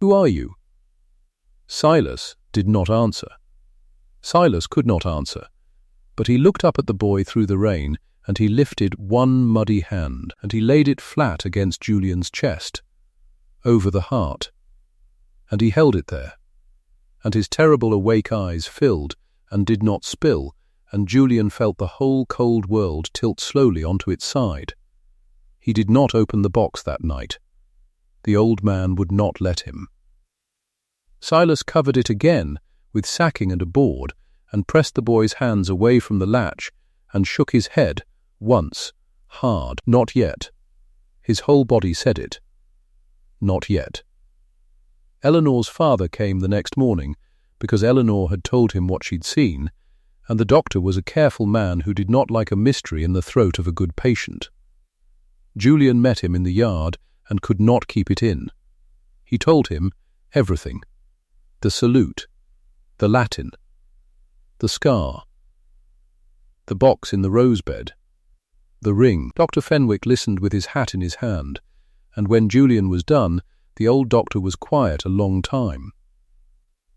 "Who are you?" Silas did not answer. Silas could not answer, but he looked up at the boy through the rain, and he lifted one muddy hand, and he laid it flat against Julian's chest, over the heart, and he held it there, and his terrible awake eyes filled and did not spill, and Julian felt the whole cold world tilt slowly onto its side. He did not open the box that night. The old man would not let him. Silas covered it again with sacking and a board, and pressed the boy's hands away from the latch, and shook his head, once, hard. Not yet. His whole body said it. Not yet. Eleanor's father came the next morning, because Eleanor had told him what she'd seen, and the doctor was a careful man who did not like a mystery in the throat of a good patient. Julian met him in the yard and could not keep it in. He told him everything. The salute, the Latin, the scar, the box in the rose bed, the ring. Dr. Fenwick listened with his hat in his hand, and when Julian was done, the old doctor was quiet a long time.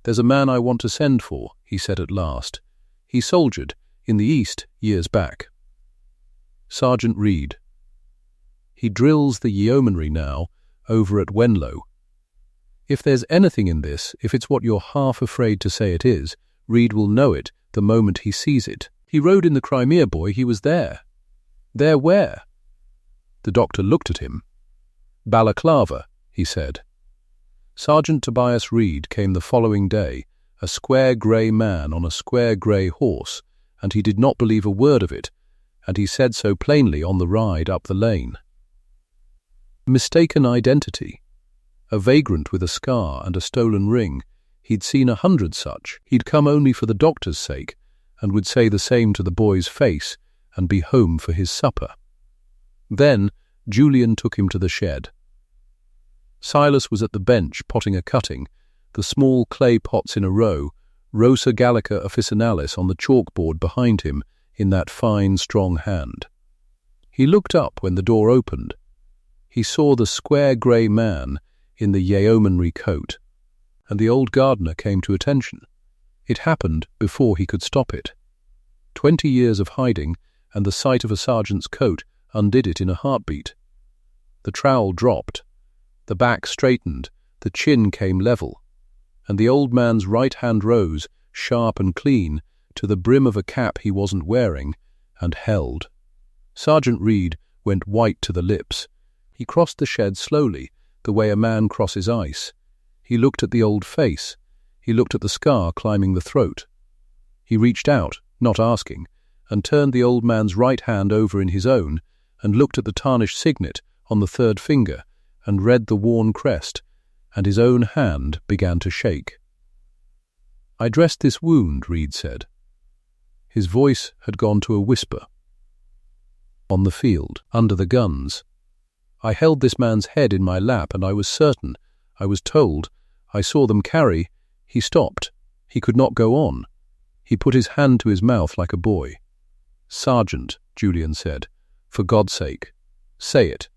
"There's a man I want to send for," he said at last. "He soldiered in the East years back. Sergeant Reed. He drills the yeomanry now over at Wenlow. If there's anything in this, if it's what you're half afraid to say it is, Reed will know it the moment he sees it. He rode in the Crimea, boy, he was there." "There where?" The doctor looked at him. "Balaclava," he said. Sergeant Tobias Reed came the following day, a square grey man on a square grey horse, and he did not believe a word of it, and he said so plainly on the ride up the lane. Mistaken identity. A vagrant with a scar and a stolen ring. He'd seen 100 such. He'd come only for the doctor's sake, and would say the same to the boy's face, and be home for his supper. Then Julian took him to the shed. Silas was at the bench potting a cutting, the small clay pots in a row, Rosa Gallica officinalis on the chalkboard behind him in that fine, strong hand. He looked up when the door opened. He saw the square grey man in the yeomanry coat, and the old gardener came to attention. It happened before he could stop it. 20 years of hiding, and the sight of a sergeant's coat undid it in a heartbeat. The trowel dropped, the back straightened, the chin came level, and the old man's right hand rose, sharp and clean, to the brim of a cap he wasn't wearing, and held. Sergeant Reed went white to the lips. He crossed the shed slowly, the way a man crosses ice. He looked at the old face. He looked at the scar climbing the throat. He reached out, not asking, and turned the old man's right hand over in his own, and looked at the tarnished signet on the third finger, and read the worn crest, and his own hand began to shake. "I dressed this wound," Reed said. His voice had gone to a whisper. "On the field, under the guns. I held this man's head in my lap, and I was certain, I was told, I saw them carry." He stopped. He could not go on. He put his hand to his mouth like a boy. "Sergeant," Julian said. "For God's sake, say it."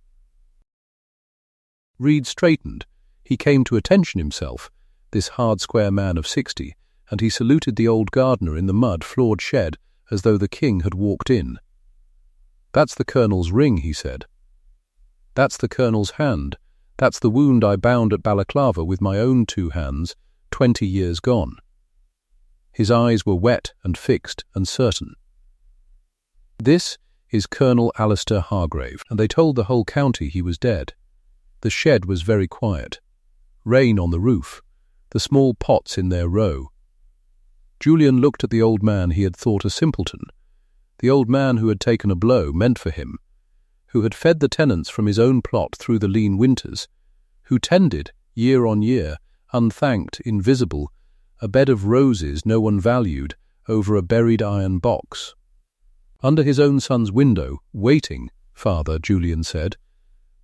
Reed straightened. He came to attention himself, this hard square man of 60, and he saluted the old gardener in the mud-floored shed as though the king had walked in. "That's the colonel's ring," he said. "That's the colonel's hand. That's the wound I bound at Balaclava with my own 2 hands, 20 years gone." His eyes were wet and fixed and certain. "This is Colonel Alistair Hargrave," and they told the whole county he was dead. The shed was very quiet. Rain on the roof, the small pots in their row. Julian looked at the old man he had thought a simpleton, the old man who had taken a blow meant for him, who had fed the tenants from his own plot through the lean winters, who tended, year on year, unthanked, invisible, a bed of roses no one valued over a buried iron box. Under his own son's window, waiting, "Father," Julian said.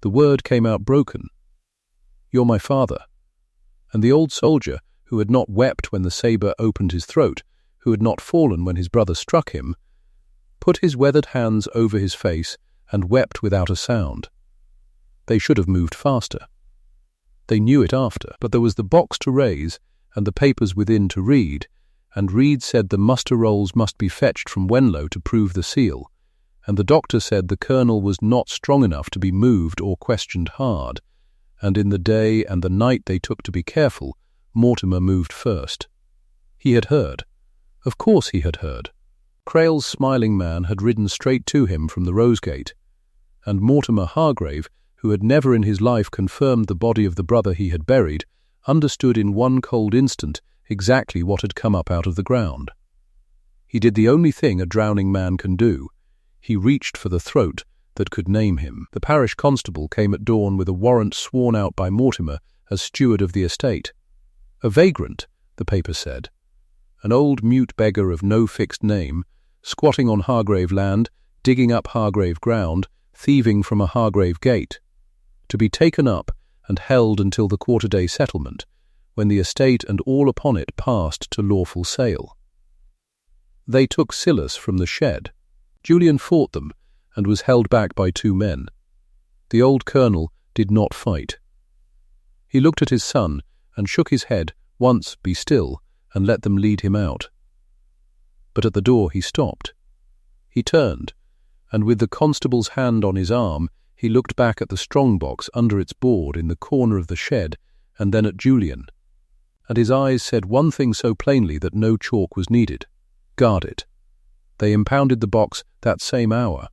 The word came out broken. "You're my father." And the old soldier, who had not wept when the sabre opened his throat, who had not fallen when his brother struck him, put his weathered hands over his face and wept without a sound. They should have moved faster. They knew it after, but there was the box to raise and the papers within to read, and Reed said the muster rolls must be fetched from Wenlow to prove the seal, and the doctor said the colonel was not strong enough to be moved or questioned hard, and in the day and the night they took to be careful, Mortimer moved first. He had heard. Of course he had heard. Crail's smiling man had ridden straight to him from the Rosegate, and Mortimer Hargrave, who had never in his life confirmed the body of the brother he had buried, understood in one cold instant exactly what had come up out of the ground. He did the only thing a drowning man can do. He reached for the throat that could name him. The parish constable came at dawn with a warrant sworn out by Mortimer as steward of the estate. A vagrant, the paper said, an old mute beggar of no fixed name, squatting on Hargrave land, digging up Hargrave ground, thieving from a Hargrave gate, to be taken up and held until the quarter-day settlement, when the estate and all upon it passed to lawful sale. They took Silas from the shed. Julian fought them, and was held back by 2 men. The old colonel did not fight. He looked at his son, and shook his head once, "Be still," and let them lead him out. But at the door he stopped. He turned, and with the constable's hand on his arm, he looked back at the strong-box under its board in the corner of the shed, and then at Julian. And his eyes said one thing so plainly that no chalk was needed: guard it. They impounded the box that same hour.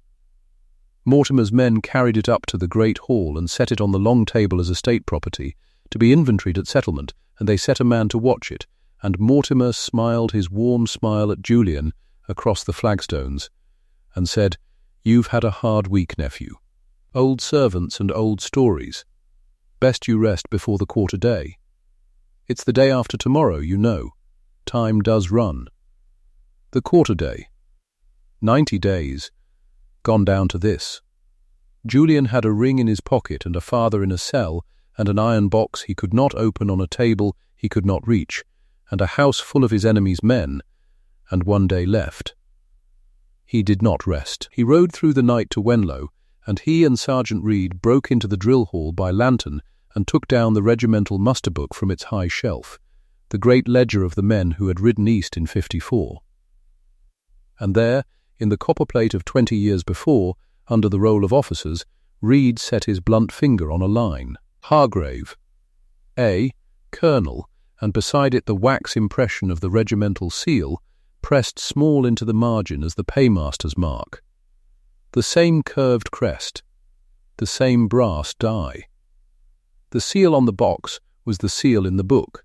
Mortimer's men carried it up to the great hall and set it on the long table as estate property, to be inventoried at settlement, and they set a man to watch it, and Mortimer smiled his warm smile at Julian across the flagstones, and said, "You've had a hard week, nephew. Old servants and old stories. Best you rest before the quarter day. It's the day after tomorrow, you know. Time does run. The quarter day. 90 days. Gone down to this." Julian had a ring in his pocket and a father in a cell, and an iron box he could not open on a table he could not reach, and a house full of his enemy's men, and 1 day left. He did not rest. He rode through the night to Wenlow, and he and Sergeant Reed broke into the drill hall by lantern and took down the regimental muster book from its high shelf, the great ledger of the men who had ridden east in '54. And there, in the copperplate of 20 years before, under the roll of officers, Reed set his blunt finger on a line: Hargrave, A, Colonel, and beside it the wax impression of the regimental seal, pressed small into the margin as the paymaster's mark. The same curved crest, the same brass die. The seal on the box was the seal in the book,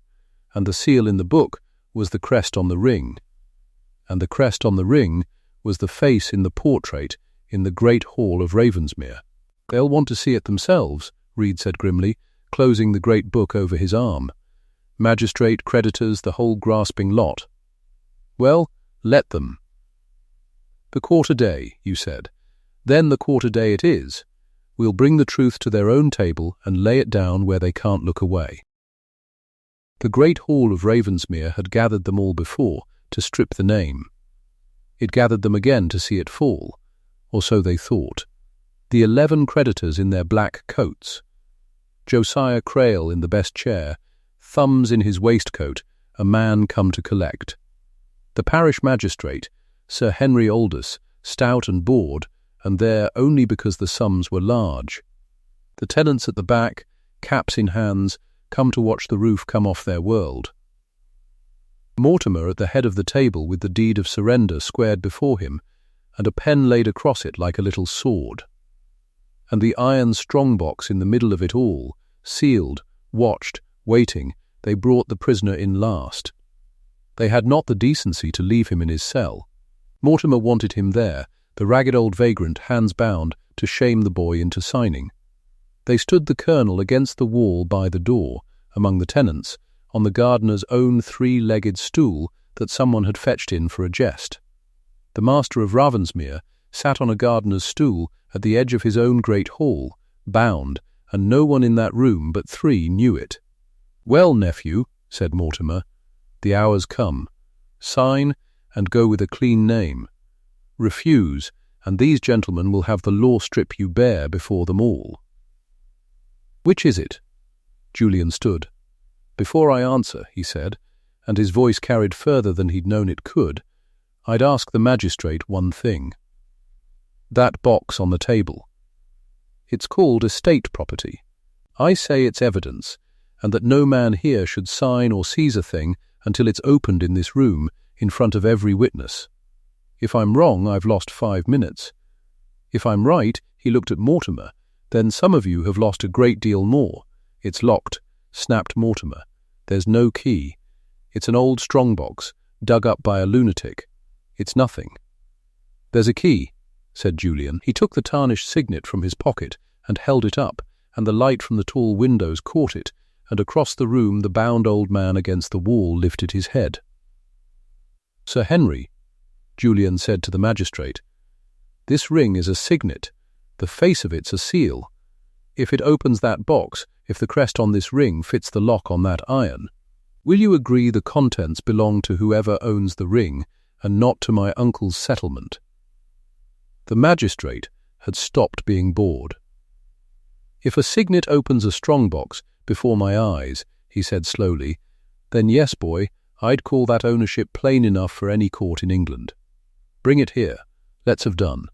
and the seal in the book was the crest on the ring, and the crest on the ring was the face in the portrait in the great hall of Ravensmere. "They'll want to see it themselves," Reed said grimly, closing the great book over his arm. "Magistrate, creditors, the whole grasping lot. Well, let them." "The quarter day," you said. "Then the quarter day it is. We'll bring the truth to their own table and lay it down where they can't look away." The great hall of Ravensmere had gathered them all before to strip the name. It gathered them again to see it fall, or so they thought. The 11 creditors in their black coats. Josiah Crail in the best chair, thumbs in his waistcoat, a man come to collect. The parish magistrate, Sir Henry Aldous, stout and bored, and there only because the sums were large. The tenants at the back, caps in hands, come to watch the roof come off their world. Mortimer at the head of the table with the deed of surrender squared before him, and a pen laid across it like a little sword. And the iron strong-box in the middle of it all, sealed, watched, waiting, they brought the prisoner in last. They had not the decency to leave him in his cell. Mortimer wanted him there, the ragged old vagrant, hands bound, to shame the boy into signing. They stood the colonel against the wall by the door, among the tenants, on the gardener's own 3-legged stool that someone had fetched in for a jest. The master of Ravensmere sat on a gardener's stool at the edge of his own great hall, bound, and no one in that room but 3 knew it. "Well, nephew," said Mortimer, "the hour's come. Sign, and go with a clean name. Refuse, and these gentlemen will have the law strip you bare before them all." "Which is it?" Julian stood. "Before I answer," he said, and his voice carried further than he'd known it could, "I'd ask the magistrate one thing. That box on the table. It's called estate property. I say it's evidence, and that no man here should sign or seize a thing until it's opened in this room, in front of every witness. If I'm wrong, I've lost 5 minutes. If I'm right," he looked at Mortimer, "then some of you have lost a great deal more. It's locked," snapped Mortimer. "There's no key. It's an old strong-box, dug up by a lunatic. It's nothing." "There's a key," said Julian. He took the tarnished signet from his pocket and held it up, and the light from the tall windows caught it, and across the room the bound old man against the wall lifted his head. "Sir Henry," Julian said to the magistrate, "this ring is a signet. The face of it's a seal. If it opens that box, if the crest on this ring fits the lock on that iron, will you agree the contents belong to whoever owns the ring and not to my uncle's settlement?" The magistrate had stopped being bored. "If a signet opens a strong-box before my eyes," he said slowly, "then yes, boy, I'd call that ownership plain enough for any court in England. Bring it here. Let's have done."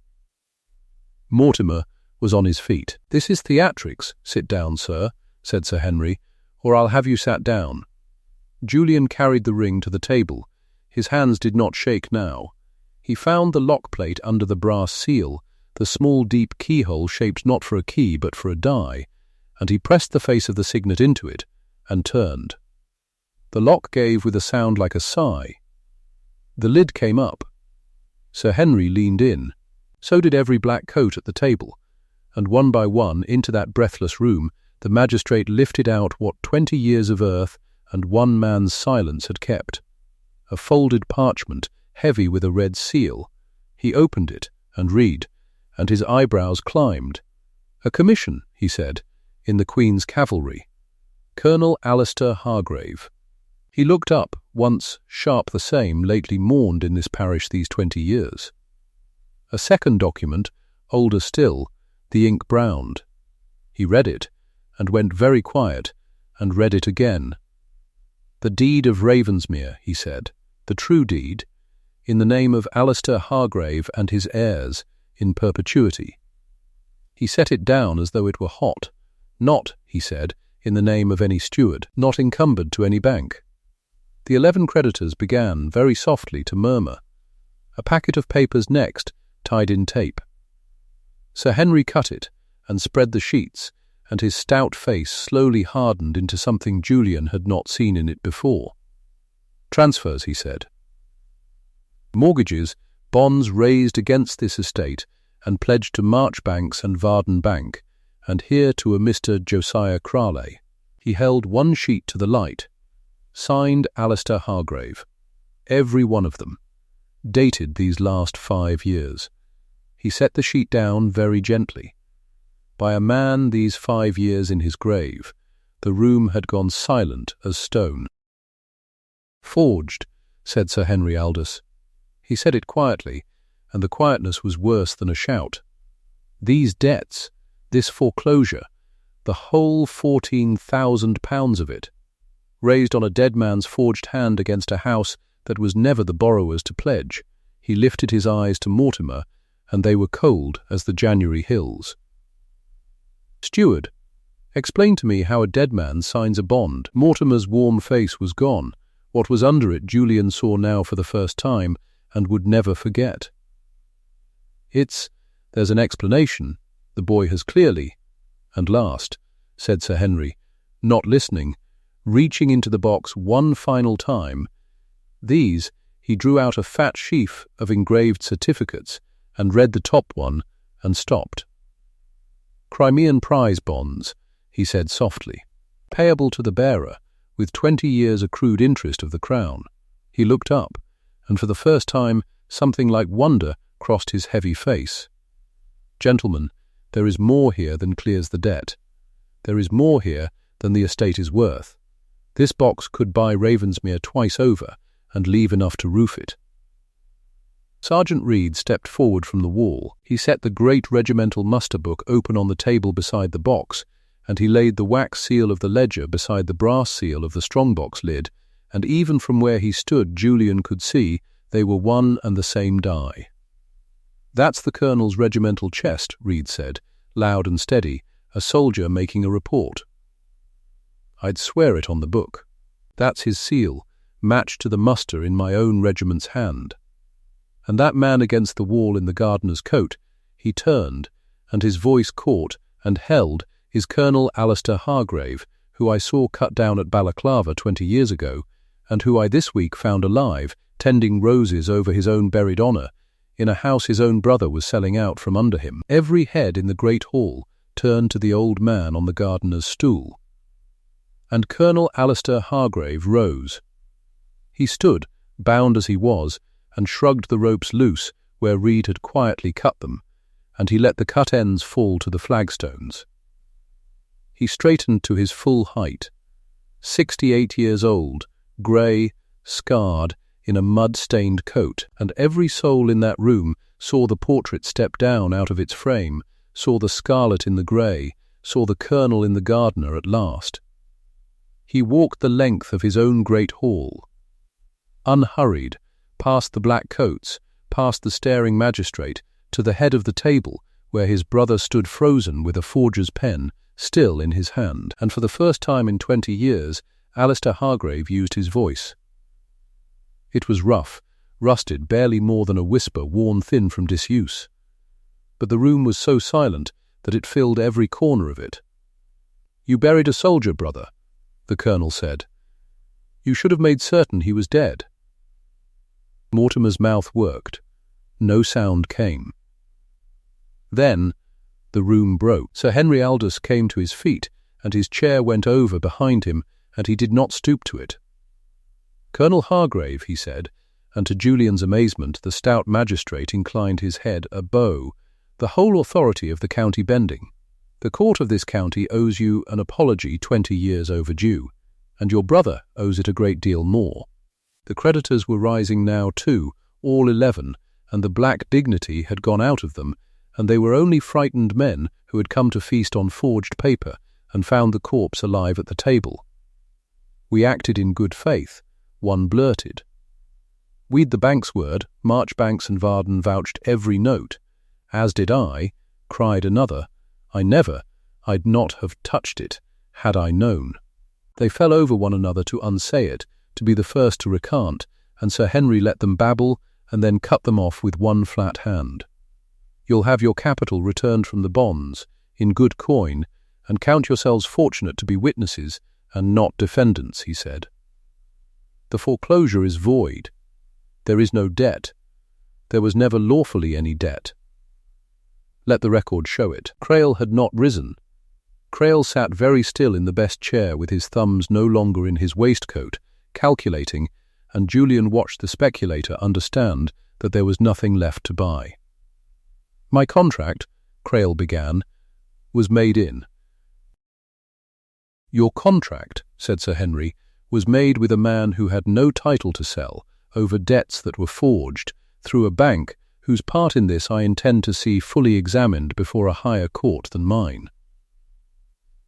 Mortimer was on his feet. "This is theatrics. Sit down, sir," said Sir Henry, "or I'll have you sat down." Julian carried the ring to the table. His hands did not shake now. He found the lock plate under the brass seal, the small deep keyhole shaped not for a key but for a die, and he pressed the face of the signet into it, and turned. The lock gave with a sound like a sigh. The lid came up. Sir Henry leaned in. So did every black coat at the table, and one by one into that breathless room the magistrate lifted out what 20 years of earth and one man's silence had kept. A folded parchment, heavy with a red seal. He opened it and read, and his eyebrows climbed. "A commission," he said, "in the Queen's cavalry. Colonel Alistair Hargrave." He looked up, once sharp the same, lately mourned in this parish these 20 years. A second document, older still, the ink browned. He read it, and went very quiet, and read it again. "The deed of Ravensmere," he said, "the true deed, in the name of Alistair Hargrave and his heirs, in perpetuity." He set it down as though it were hot. "Not," he said, "in the name of any steward, not encumbered to any bank." The 11 creditors began, very softly, to murmur. A packet of papers next, tied in tape. Sir Henry cut it, and spread the sheets, and his stout face slowly hardened into something Julian had not seen in it before. "Transfers," he said. "Mortgages, bonds raised against this estate, and pledged to Marchbanks and Varden Bank, and here to a Mr. Josiah Crowley." He held one sheet to the light. "Signed Alistair Hargrave. Every one of them. Dated these last 5 years." He set the sheet down very gently. By a man these 5 years in his grave, the room had gone silent as stone. "Forged," said Sir Henry Aldous. He said it quietly, and the quietness was worse than a shout. These debts, this foreclosure, the whole £14,000 of it, raised on a dead man's forged hand against a house that was never the borrower's to pledge. He lifted his eyes to Mortimer, and they were cold as the January hills. "Steward, explain to me how a dead man signs a bond." Mortimer's warm face was gone. What was under it Julian saw now for the first time and would never forget. There's an explanation. The boy has clearly. And last, said Sir Henry, not listening, reaching into the box one final time. He drew out a fat sheaf of engraved certificates and read the top one and stopped. "Crimean prize bonds," he said softly, "payable to the bearer, with 20 years accrued interest of the Crown." He looked up, and for the first time something like wonder crossed his heavy face. "Gentlemen, there is more here than clears the debt. There is more here than the estate is worth. This box could buy Ravensmere twice over and leave enough to roof it." Sergeant Reed stepped forward from the wall. He set the great regimental muster book open on the table beside the box, and he laid the wax seal of the ledger beside the brass seal of the strongbox lid, and even from where he stood Julian could see they were one and the same die. "That's the Colonel's regimental chest," Reed said, loud and steady, a soldier making a report. "I'd swear it on the book. That's his seal, matched to the muster in my own regiment's hand. And that man against the wall in the gardener's coat," he turned, and his voice caught and held, "is Colonel Alistair Hargrave, who I saw cut down at Balaclava 20 years ago, and who I this week found alive, tending roses over his own buried honour, in a house his own brother was selling out from under him." Every head in the great hall turned to the old man on the gardener's stool. And Colonel Alistair Hargrave rose. He stood, bound as he was, and shrugged the ropes loose where Reed had quietly cut them, and he let the cut ends fall to the flagstones. He straightened to his full height, 68 years old, grey, scarred, in a mud-stained coat, and every soul in that room saw the portrait step down out of its frame, saw the scarlet in the grey, saw the Colonel in the gardener at last. He walked the length of his own great hall, unhurried, past the black coats, past the staring magistrate, to the head of the table where his brother stood frozen with a forger's pen still in his hand, and for the first time in 20 years Alistair Hargrave used his voice. It was rough, rusted, barely more than a whisper worn thin from disuse. But the room was so silent that it filled every corner of it. "You buried a soldier, brother," the Colonel said. "You should have made certain he was dead." Mortimer's mouth worked. No sound came. Then the room broke. Sir Henry Aldous came to his feet, and his chair went over behind him, and he did not stoop to it. "Colonel Hargrave," he said, and to Julian's amazement the stout magistrate inclined his head a bow, "the whole authority of the county bending. The court of this county owes you an apology 20 years overdue, and your brother owes it a great deal more." The creditors were rising now too, all 11, and the black dignity had gone out of them, and they were only frightened men who had come to feast on forged paper and found the corpse alive at the table. "We acted in good faith," one blurted. "We'd the bank's word, Marchbanks and Varden vouched every note." "As did I," cried another. I'd not have touched it, had I known." They fell over one another to unsay it, to be the first to recant, and Sir Henry let them babble and then cut them off with one flat hand. "You'll have your capital returned from the bonds, in good coin, and count yourselves fortunate to be witnesses and not defendants," he said. "The foreclosure is void. There is no debt. There was never lawfully any debt. Let the record show it." Crail had not risen. Crail sat very still in the best chair with his thumbs no longer in his waistcoat, calculating, and Julian watched the speculator understand that there was nothing left to buy. "My contract," Crail began, "was made in." "Your contract," said Sir Henry, "was made with a man who had no title to sell, over debts that were forged, through a bank whose part in this I intend to see fully examined before a higher court than mine.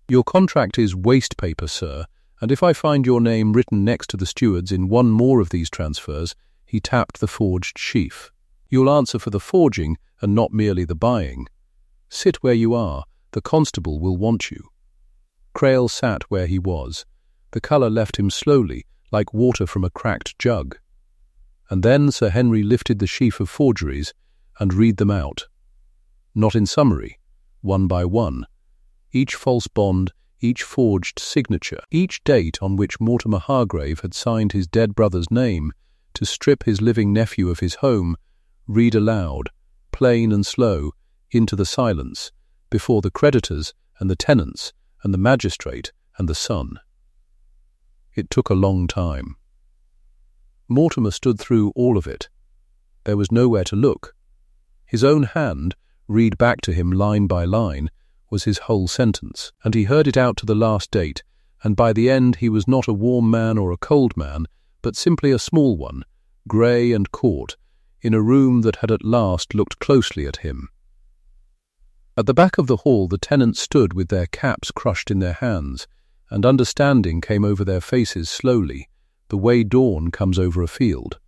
Your contract is waste paper, sir, and if I find your name written next to the steward's in one more of these transfers, he tapped the forged sheaf. You'll answer for the forging and not merely the buying. Sit where you are, the constable will want you. Crail sat where he was. The colour left him slowly, like water from a cracked jug. And then Sir Henry lifted the sheaf of forgeries and read them out. Not in summary, one by one. Each false bond, each forged signature, each date on which Mortimer Hargrave had signed his dead brother's name to strip his living nephew of his home, read aloud, plain and slow, into the silence, before the creditors and the tenants and the magistrate and the son. It took a long time. Mortimer stood through all of it. There was nowhere to look. His own hand, read back to him line by line, was his whole sentence, and he heard it out to the last date, and by the end he was not a warm man or a cold man, but simply a small one, grey and caught, in a room that had at last looked closely at him. At the back of the hall the tenants stood with their caps crushed in their hands, and understanding came over their faces slowly, the way dawn comes over a field.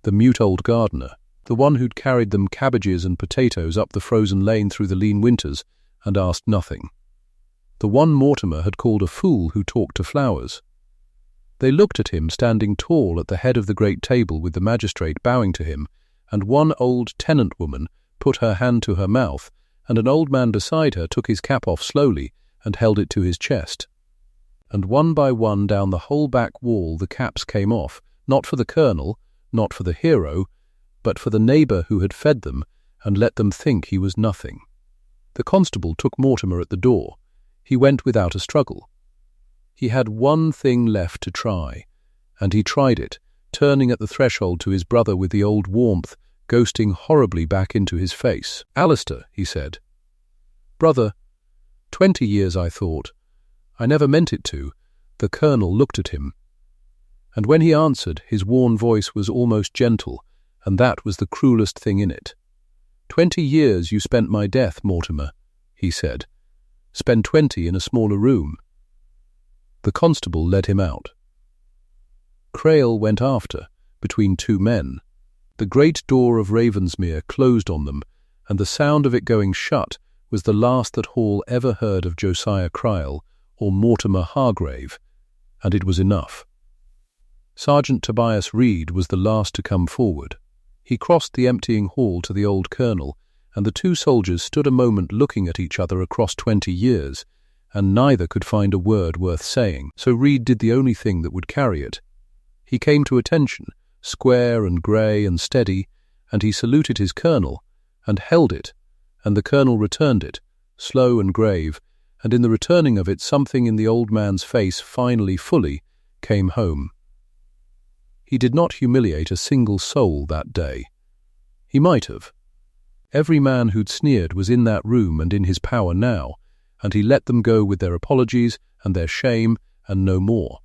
The mute old gardener, the one who'd carried them cabbages and potatoes up the frozen lane through the lean winters, and asked nothing. The one Mortimer had called a fool who talked to flowers. They looked at him standing tall at the head of the great table with the magistrate bowing to him, and one old tenant woman put her hand to her mouth, and an old man beside her took his cap off slowly and held it to his chest. And one by one down the whole back wall the caps came off, not for the colonel, not for the hero, but for the neighbour who had fed them and let them think he was nothing. The constable took Mortimer at the door. He went without a struggle. He had one thing left to try, and he tried it, turning at the threshold to his brother with the old warmth, ghosting horribly back into his face. "Alistair," he said. "Brother, 20 years I thought. I never meant it to." The colonel looked at him. And when he answered, his worn voice was almost gentle, and that was the cruelest thing in it. 20 years you spent my death, Mortimer," he said. "Spend 20 in a smaller room." The constable led him out. Crail went after, between two men. The great door of Ravensmere closed on them, and the sound of it going shut was the last that Hall ever heard of Josiah Crail or Mortimer Hargrave, and it was enough. Sergeant Tobias Reed was the last to come forward. He crossed the emptying hall to the old colonel, and the two soldiers stood a moment looking at each other across 20 years, and neither could find a word worth saying, so Reed did the only thing that would carry it. He came to attention, square and grey and steady, and he saluted his colonel, and held it, and the colonel returned it, slow and grave, and in the returning of it something in the old man's face finally fully came home. He did not humiliate a single soul that day. He might have. Every man who'd sneered was in that room and in his power now, and he let them go with their apologies and their shame and no more.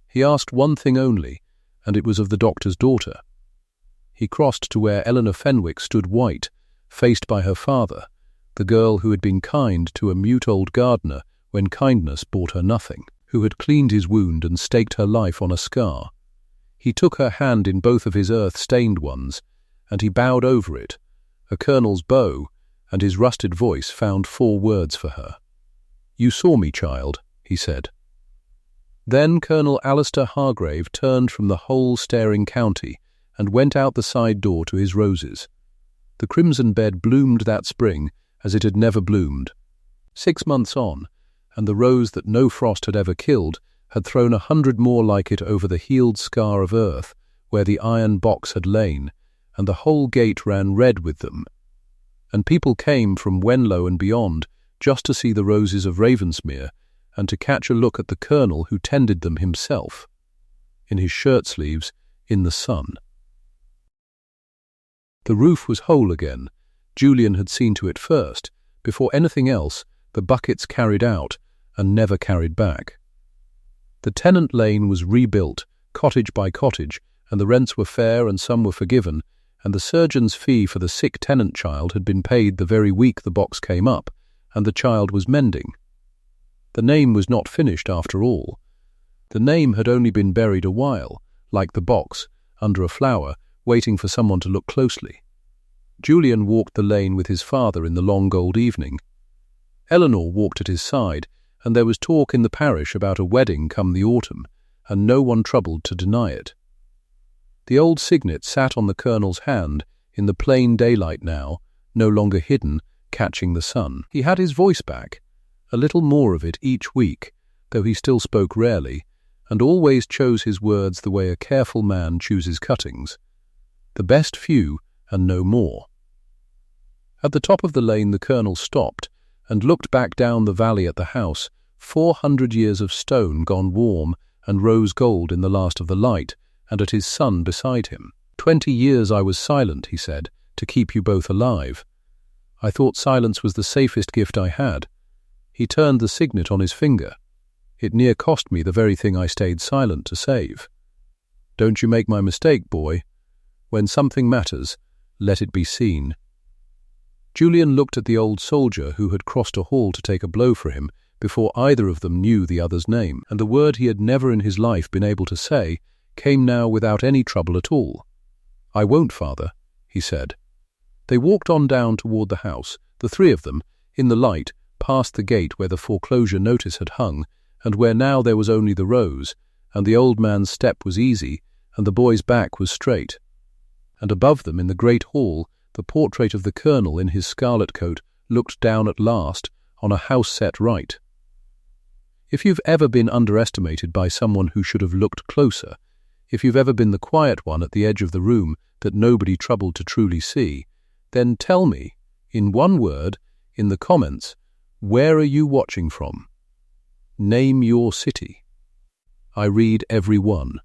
He asked one thing only, and it was of the doctor's daughter. He crossed to where Eleanor Fenwick stood white, faced by her father, the girl who had been kind to a mute old gardener when kindness bought her nothing, who had cleaned his wound and staked her life on a scar. He took her hand in both of his earth-stained ones, and he bowed over it, a colonel's bow, and his rusted voice found 4 words for her. "You saw me, child," he said. Then Colonel Alistair Hargrave turned from the whole staring county and went out the side door to his roses. The crimson bed bloomed that spring as it had never bloomed. 6 months on, and the rose that no frost had ever killed had thrown 100 more like it over the healed scar of earth where the iron box had lain, and the whole gate ran red with them. And people came from Wenlow and beyond just to see the roses of Ravensmere and to catch a look at the colonel who tended them himself, in his shirt-sleeves, in the sun. The roof was whole again. Julian had seen to it first. Before anything else, the buckets carried out and never carried back. The tenant lane was rebuilt, cottage by cottage, and the rents were fair and some were forgiven, and the surgeon's fee for the sick tenant child had been paid the very week the box came up, and the child was mending. The name was not finished after all. The name had only been buried a while, like the box, under a flower, waiting for someone to look closely. Julian walked the lane with his father in the long gold evening. Eleanor walked at his side, and there was talk in the parish about a wedding come the autumn, and no one troubled to deny it. The old signet sat on the colonel's hand, in the plain daylight now, no longer hidden, catching the sun. He had his voice back, a little more of it each week, though he still spoke rarely, and always chose his words the way a careful man chooses cuttings. The best few, and no more. At the top of the lane the colonel stopped, and looked back down the valley at the house, 400 years of stone gone warm and rose gold in the last of the light, and at his son beside him. 20 years I was silent, he said, to keep you both alive. I thought silence was the safest gift I had. He turned the signet on his finger. It near cost me the very thing I stayed silent to save. Don't you make my mistake, boy. When something matters, let it be seen. Julian looked at the old soldier who had crossed a hall to take a blow for him before either of them knew the other's name, and the word he had never in his life been able to say came now without any trouble at all. I won't, father, he said. They walked on down toward the house, the three of them, in the light, past the gate where the foreclosure notice had hung, and where now there was only the rose, and the old man's step was easy, and the boy's back was straight. And above them in the great hall, the portrait of the colonel in his scarlet coat looked down at last on a house set right. If you've ever been underestimated by someone who should have looked closer, if you've ever been the quiet one at the edge of the room that nobody troubled to truly see, then tell me, in one word, in the comments, where are you watching from? Name your city. I read every one.